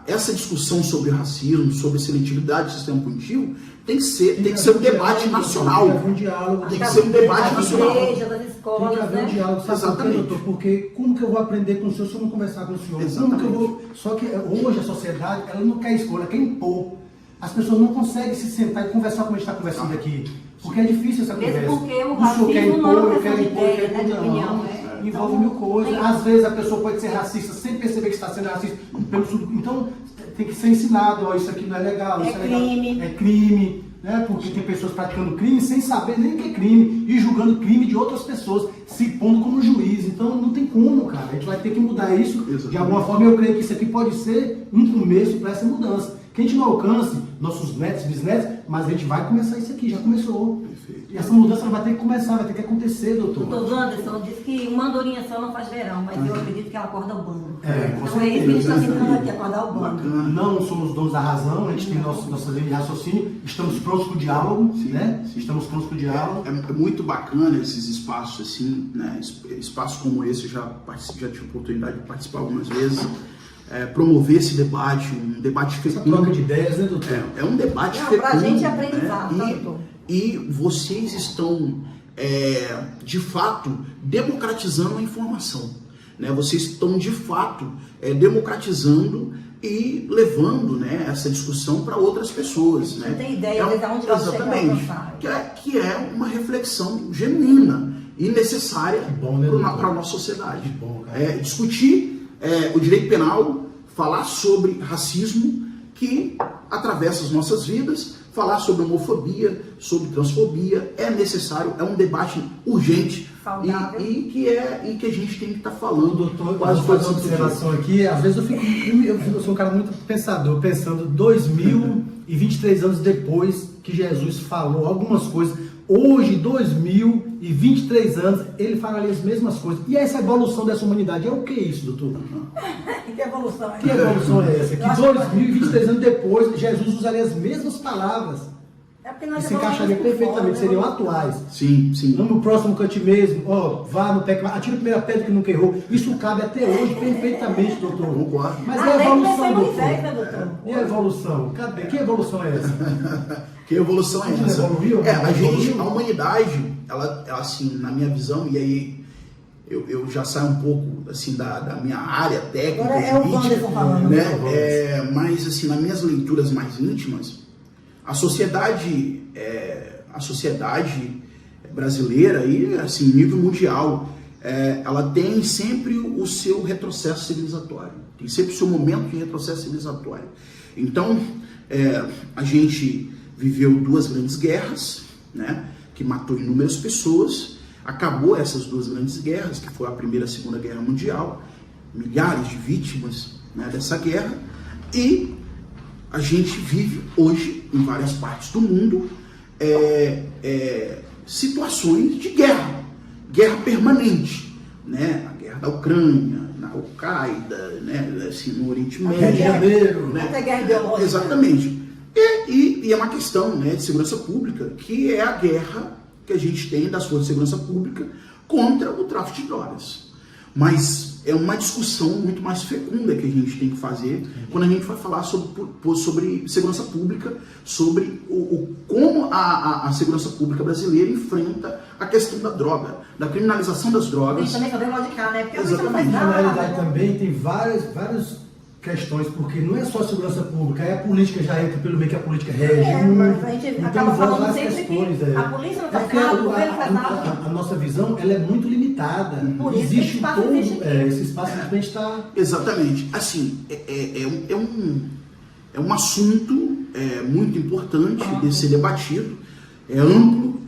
Essa discussão sobre racismo, sobre seletividade do sistema punitivo tem que ser um debate nacional. Tem que haver um diálogo. Tem que ser um debate nacional. Das escolas, tem que haver um diálogo. Sabe por quê, doutor? Porque como que eu vou aprender com o senhor se eu não conversar com o senhor? Como que eu vou... Só que hoje a sociedade ela não quer escolha, ela quer impor. As pessoas não conseguem se sentar e conversar como a gente está conversando aqui. Porque é difícil essa conversa. Mesmo porque o racismo não é uma questão de ideia, né, de opinião. Envolve mil coisas. Às vezes a pessoa pode ser racista sem perceber que está sendo racista. Então tem que ser ensinado, ó, isso aqui não é legal, isso é crime. Legal. É crime, né? Porque tem pessoas praticando crime sem saber nem o que é crime e julgando crime de outras pessoas, se pondo como juiz. Então não tem como, cara. A gente vai ter que mudar isso. Exatamente. De alguma forma eu creio que isso aqui pode ser um começo para essa mudança. Que a gente não alcance nossos netos, bisnetos, mas a gente vai começar isso aqui, já começou. Perfeito. E essa mudança vai ter que começar, vai ter que acontecer, doutor. Doutor Wanderson disse que uma andorinha só não faz verão, mas eu acredito que ela acorda o bando. Então é isso que a gente está tentando aqui, acordar o bando. Não somos donos da razão, a gente tem nossa linha de raciocínio, estamos prontos para o diálogo, né? Estamos prontos para o diálogo. É muito bacana esses espaços assim, né? Espaços como esse, eu já tive a oportunidade de participar algumas vezes. Promover esse debate, um debate fecundo. Essa troca de ideias, né, doutor? É um debate fecundo. Para a gente é aprendizado, né, doutor? E vocês estão, de fato, democratizando a informação. Né? Vocês estão, de fato, democratizando e levando, né, essa discussão para outras pessoas. Não né? tem ideia de onde vai chegar a alcançar. Que é uma reflexão genuína e necessária para a nossa sociedade. Que bom, cara. Discutir o direito penal, falar sobre racismo que atravessa as nossas vidas, falar sobre homofobia, sobre transfobia, é necessário, é um debate urgente e que a gente tem que estar falando. Doutor, eu vou fazer uma observação aqui. Às vezes eu sou um cara muito pensador, pensando 2023 anos depois que Jesus falou algumas coisas. Hoje, 2023 anos, ele fala ali as mesmas coisas. E essa evolução dessa humanidade é o que isso, doutor? Que evolução é Que evolução é essa? Que 2023 anos depois, Jesus usaria as mesmas palavras. É porque nós E se encaixaria perfeitamente, seriam atuais. Sim, sim. Vamos no próximo cante mesmo, vá no pé, atira a primeira pedra que nunca errou. Isso cabe até hoje perfeitamente, doutor. Concordo. Mas e a evolução, doutor? doutor? E a evolução? Cadê? Que evolução é essa? Que evolução é essa? Evoluiu? A humanidade, ela, assim, na minha visão, e aí eu já saio um pouco assim da minha área técnica, Agora é o Wanderson falando. né? Mas assim, nas minhas leituras mais íntimas, a sociedade brasileira e assim, nível mundial, ela tem sempre o seu retrocesso civilizatório, tem sempre o seu momento de retrocesso civilizatório. Então, a gente viveu 2 grandes guerras, né, que matou inúmeras pessoas, acabou essas 2 grandes guerras, que foi a Primeira e a Segunda Guerra Mundial, milhares de vítimas, né, dessa guerra, e a gente vive hoje, em várias partes do mundo, situações de guerra permanente, né, a guerra da Ucrânia, na Al-Qaeda, né, assim, no Oriente Médio, né, até guerra ideológica. Exatamente. E é uma questão, né, de segurança pública, que é a guerra que a gente tem das forças de segurança pública contra o tráfico de drogas. Mas é uma discussão muito mais fecunda que a gente tem que fazer quando a gente vai falar sobre segurança pública, sobre como a segurança pública brasileira enfrenta a questão da droga, da criminalização das drogas. A gente também sabemos lado de cá, né? Porque Exatamente. Na realidade também tem várias questões, porque não é só a segurança pública, aí a política já entra pelo meio que a política rege. Mas a gente então acaba falando várias sempre questões. que a polícia não faz porque nada, o governo faz nada. a nossa visão ela é muito limitada. Por isso existe esse espaço todo existe aqui. esse espaço simplesmente está. Exatamente. Assim, é um assunto muito importante de ser debatido, é amplo,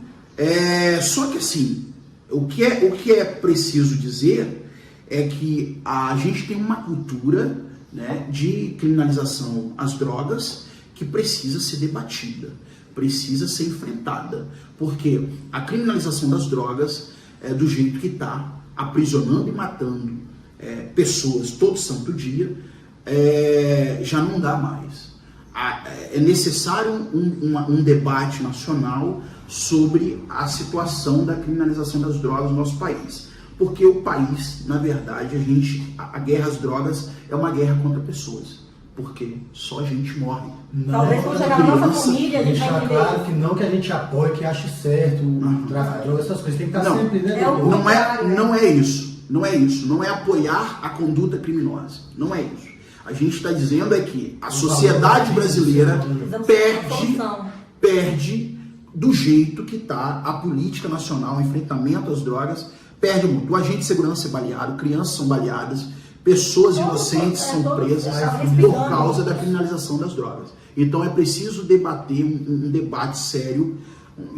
só que assim, o que é preciso dizer é que a gente tem uma cultura, né, de criminalização às drogas que precisa ser debatida, precisa ser enfrentada, porque a criminalização das drogas, do jeito que está, aprisionando e matando pessoas todo santo dia, já não dá mais. É necessário um debate nacional sobre a situação da criminalização das drogas no nosso país. Porque o país, na verdade, a guerra às drogas é uma guerra contra pessoas. Porque só gente morre. Talvez quando chegar na nossa família, a gente vai deixar entender. claro que não que a gente apoie, que ache certo o tráfico de drogas, essas coisas. Tem que estar sempre, né? Não é isso. Não é isso. Não é apoiar a conduta criminosa. Não é isso. A gente está dizendo que a sociedade brasileira perde do jeito que está a política nacional, o enfrentamento às drogas, perde muito. O agente de segurança é baleado, crianças são baleadas, pessoas inocentes são presas por causa da criminalização das drogas. Então é preciso debater um debate sério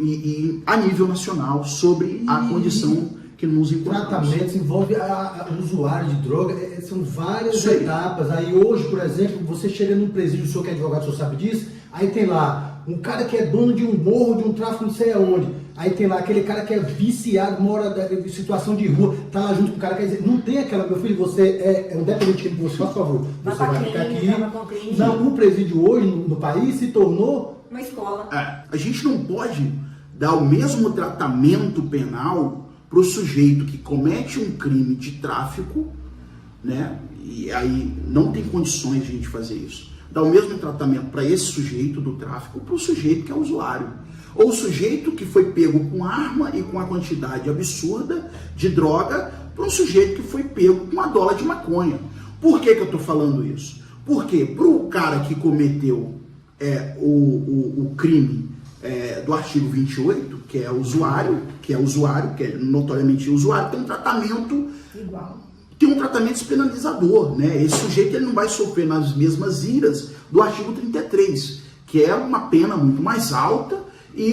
e a nível nacional sobre a condição que nos encontramos. Tratamentos envolve o usuário de droga, são várias etapas. Aí hoje, por exemplo, você chega num presídio, o senhor que é advogado, o senhor sabe disso, aí tem lá um cara que é dono de um morro, de um tráfico não sei aonde. Aí tem lá aquele cara que é viciado, mora em situação de rua, tá lá junto com o cara, quer dizer, não tem aquela, meu filho, você é um dependente de você, por favor, você vai ficar aqui. Não, o presídio hoje no país se tornou uma escola. A gente não pode dar o mesmo tratamento penal para o sujeito que comete um crime de tráfico, né? E aí não tem condições de a gente fazer isso. Dar o mesmo tratamento para esse sujeito do tráfico para o sujeito que é usuário. Ou o sujeito que foi pego com arma e com a quantidade absurda de droga para um sujeito que foi pego com uma dólar de maconha. Por que eu estou falando isso? Por quê? Para o cara que cometeu o crime do artigo 28, que é usuário, que é notoriamente usuário, tem um tratamento Igual. Tem um tratamento despenalizador, né? Esse sujeito ele não vai sofrer nas mesmas iras do artigo 33, que é uma pena muito mais alta e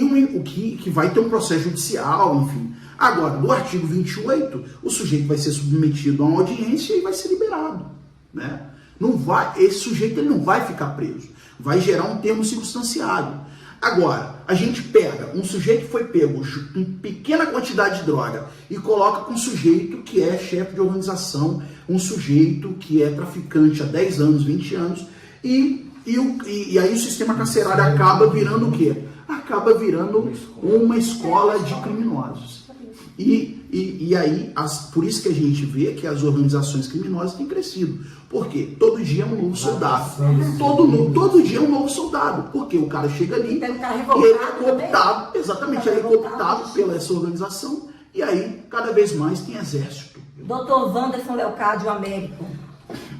que vai ter um processo judicial, enfim. Agora, do artigo 28, o sujeito vai ser submetido a uma audiência e vai ser liberado, né? Esse sujeito ele não vai ficar preso, vai gerar um termo circunstanciado. Agora, a gente pega um sujeito que foi pego em pequena quantidade de droga e coloca com um sujeito que é chefe de organização, um sujeito que é traficante há 10 anos, 20 anos, e aí o sistema carcerário acaba virando o quê? Acaba virando uma escola de criminosos. E aí, por isso que a gente vê que as organizações criminosas têm crescido. Por quê? Todo dia é um novo soldado. Todo dia é um novo soldado. Porque o cara chega ali e ele é cooptado, exatamente, ele é cooptado pela essa organização. E aí, cada vez mais tem exército. Dr. Wanderson Leocádio Américo,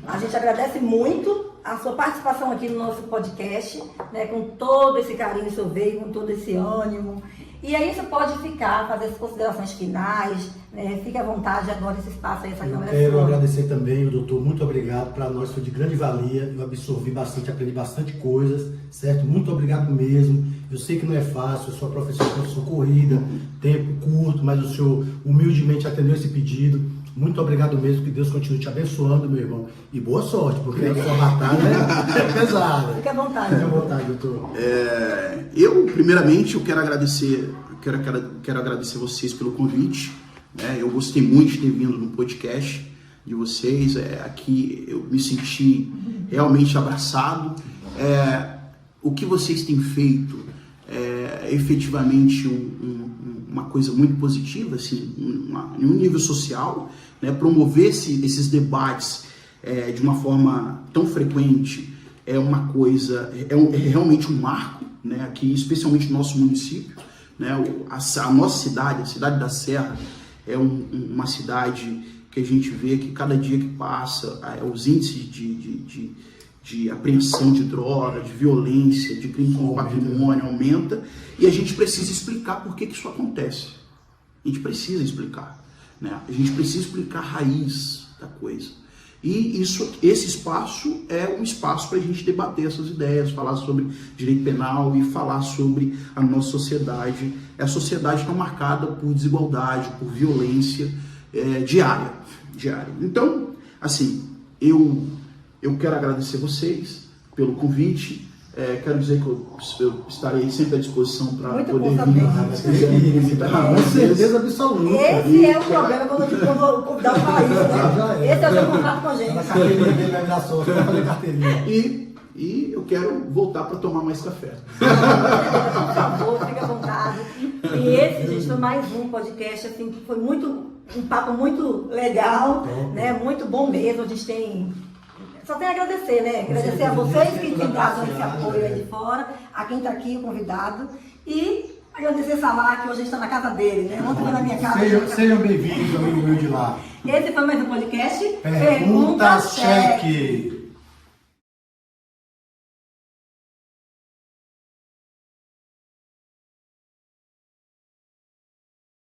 a gente agradece muito a sua participação aqui no nosso podcast, né, com todo esse carinho que o senhor veio, com todo esse ânimo. E aí você pode fazer as considerações finais, né? Fique à vontade agora, esse espaço aí, essa câmera. Quero agradecer também, doutor, muito obrigado, para nós foi de grande valia, eu absorvi bastante, aprendi bastante coisas, certo? Muito obrigado mesmo, eu sei que não é fácil, a sua profissão corrida, tempo curto, mas o senhor humildemente atendeu esse pedido. Muito obrigado mesmo, que Deus continue te abençoando, meu irmão. E boa sorte, porque a sua batalha é pesada. Fique à vontade. Fique à vontade, doutor. Primeiramente, eu quero agradecer, quero agradecer vocês pelo convite. Né? Eu gostei muito de ter vindo no podcast de vocês. Aqui eu me senti realmente abraçado. O que vocês têm feito é efetivamente uma coisa muito positiva, assim, em um nível social, né? Promover esses debates de uma forma tão frequente é uma coisa, é realmente um marco, né? Aqui, especialmente no nosso município, né? A nossa cidade, a cidade da Serra, é uma cidade que a gente vê que cada dia que passa, os índices de apreensão de droga, de violência, de crime contra o patrimônio aumenta, e a gente precisa explicar por que isso acontece. A gente precisa explicar, né? A gente precisa explicar a raiz da coisa. E esse espaço é um espaço para a gente debater essas ideias, falar sobre direito penal e falar sobre a nossa sociedade. A sociedade está marcada por desigualdade, por violência diária. Então, assim, eu quero agradecer vocês pelo convite. Quero dizer que eu estarei sempre à disposição para poder vir. Com certeza absoluta. Esse é o problema quando o convidado fala isso, né? Esse é o seu contrato com a gente. Vai dar sorte, vai fazer carteirinha. E eu quero voltar para tomar mais café. Por favor, fique à vontade. E esse, gente, foi mais um podcast, assim, foi um papo muito legal, né? Muito bom mesmo. A gente só tem a agradecer, né? Agradecer a vocês que têm dado esse apoio aí de fora, a quem está aqui, o convidado. E agradecer a Salah, que hoje está na casa dele, né? Ontem foi na minha casa. Sejam bem-vindos, amigo meu de lá. Esse foi mais um podcast. Pergunta Cheque.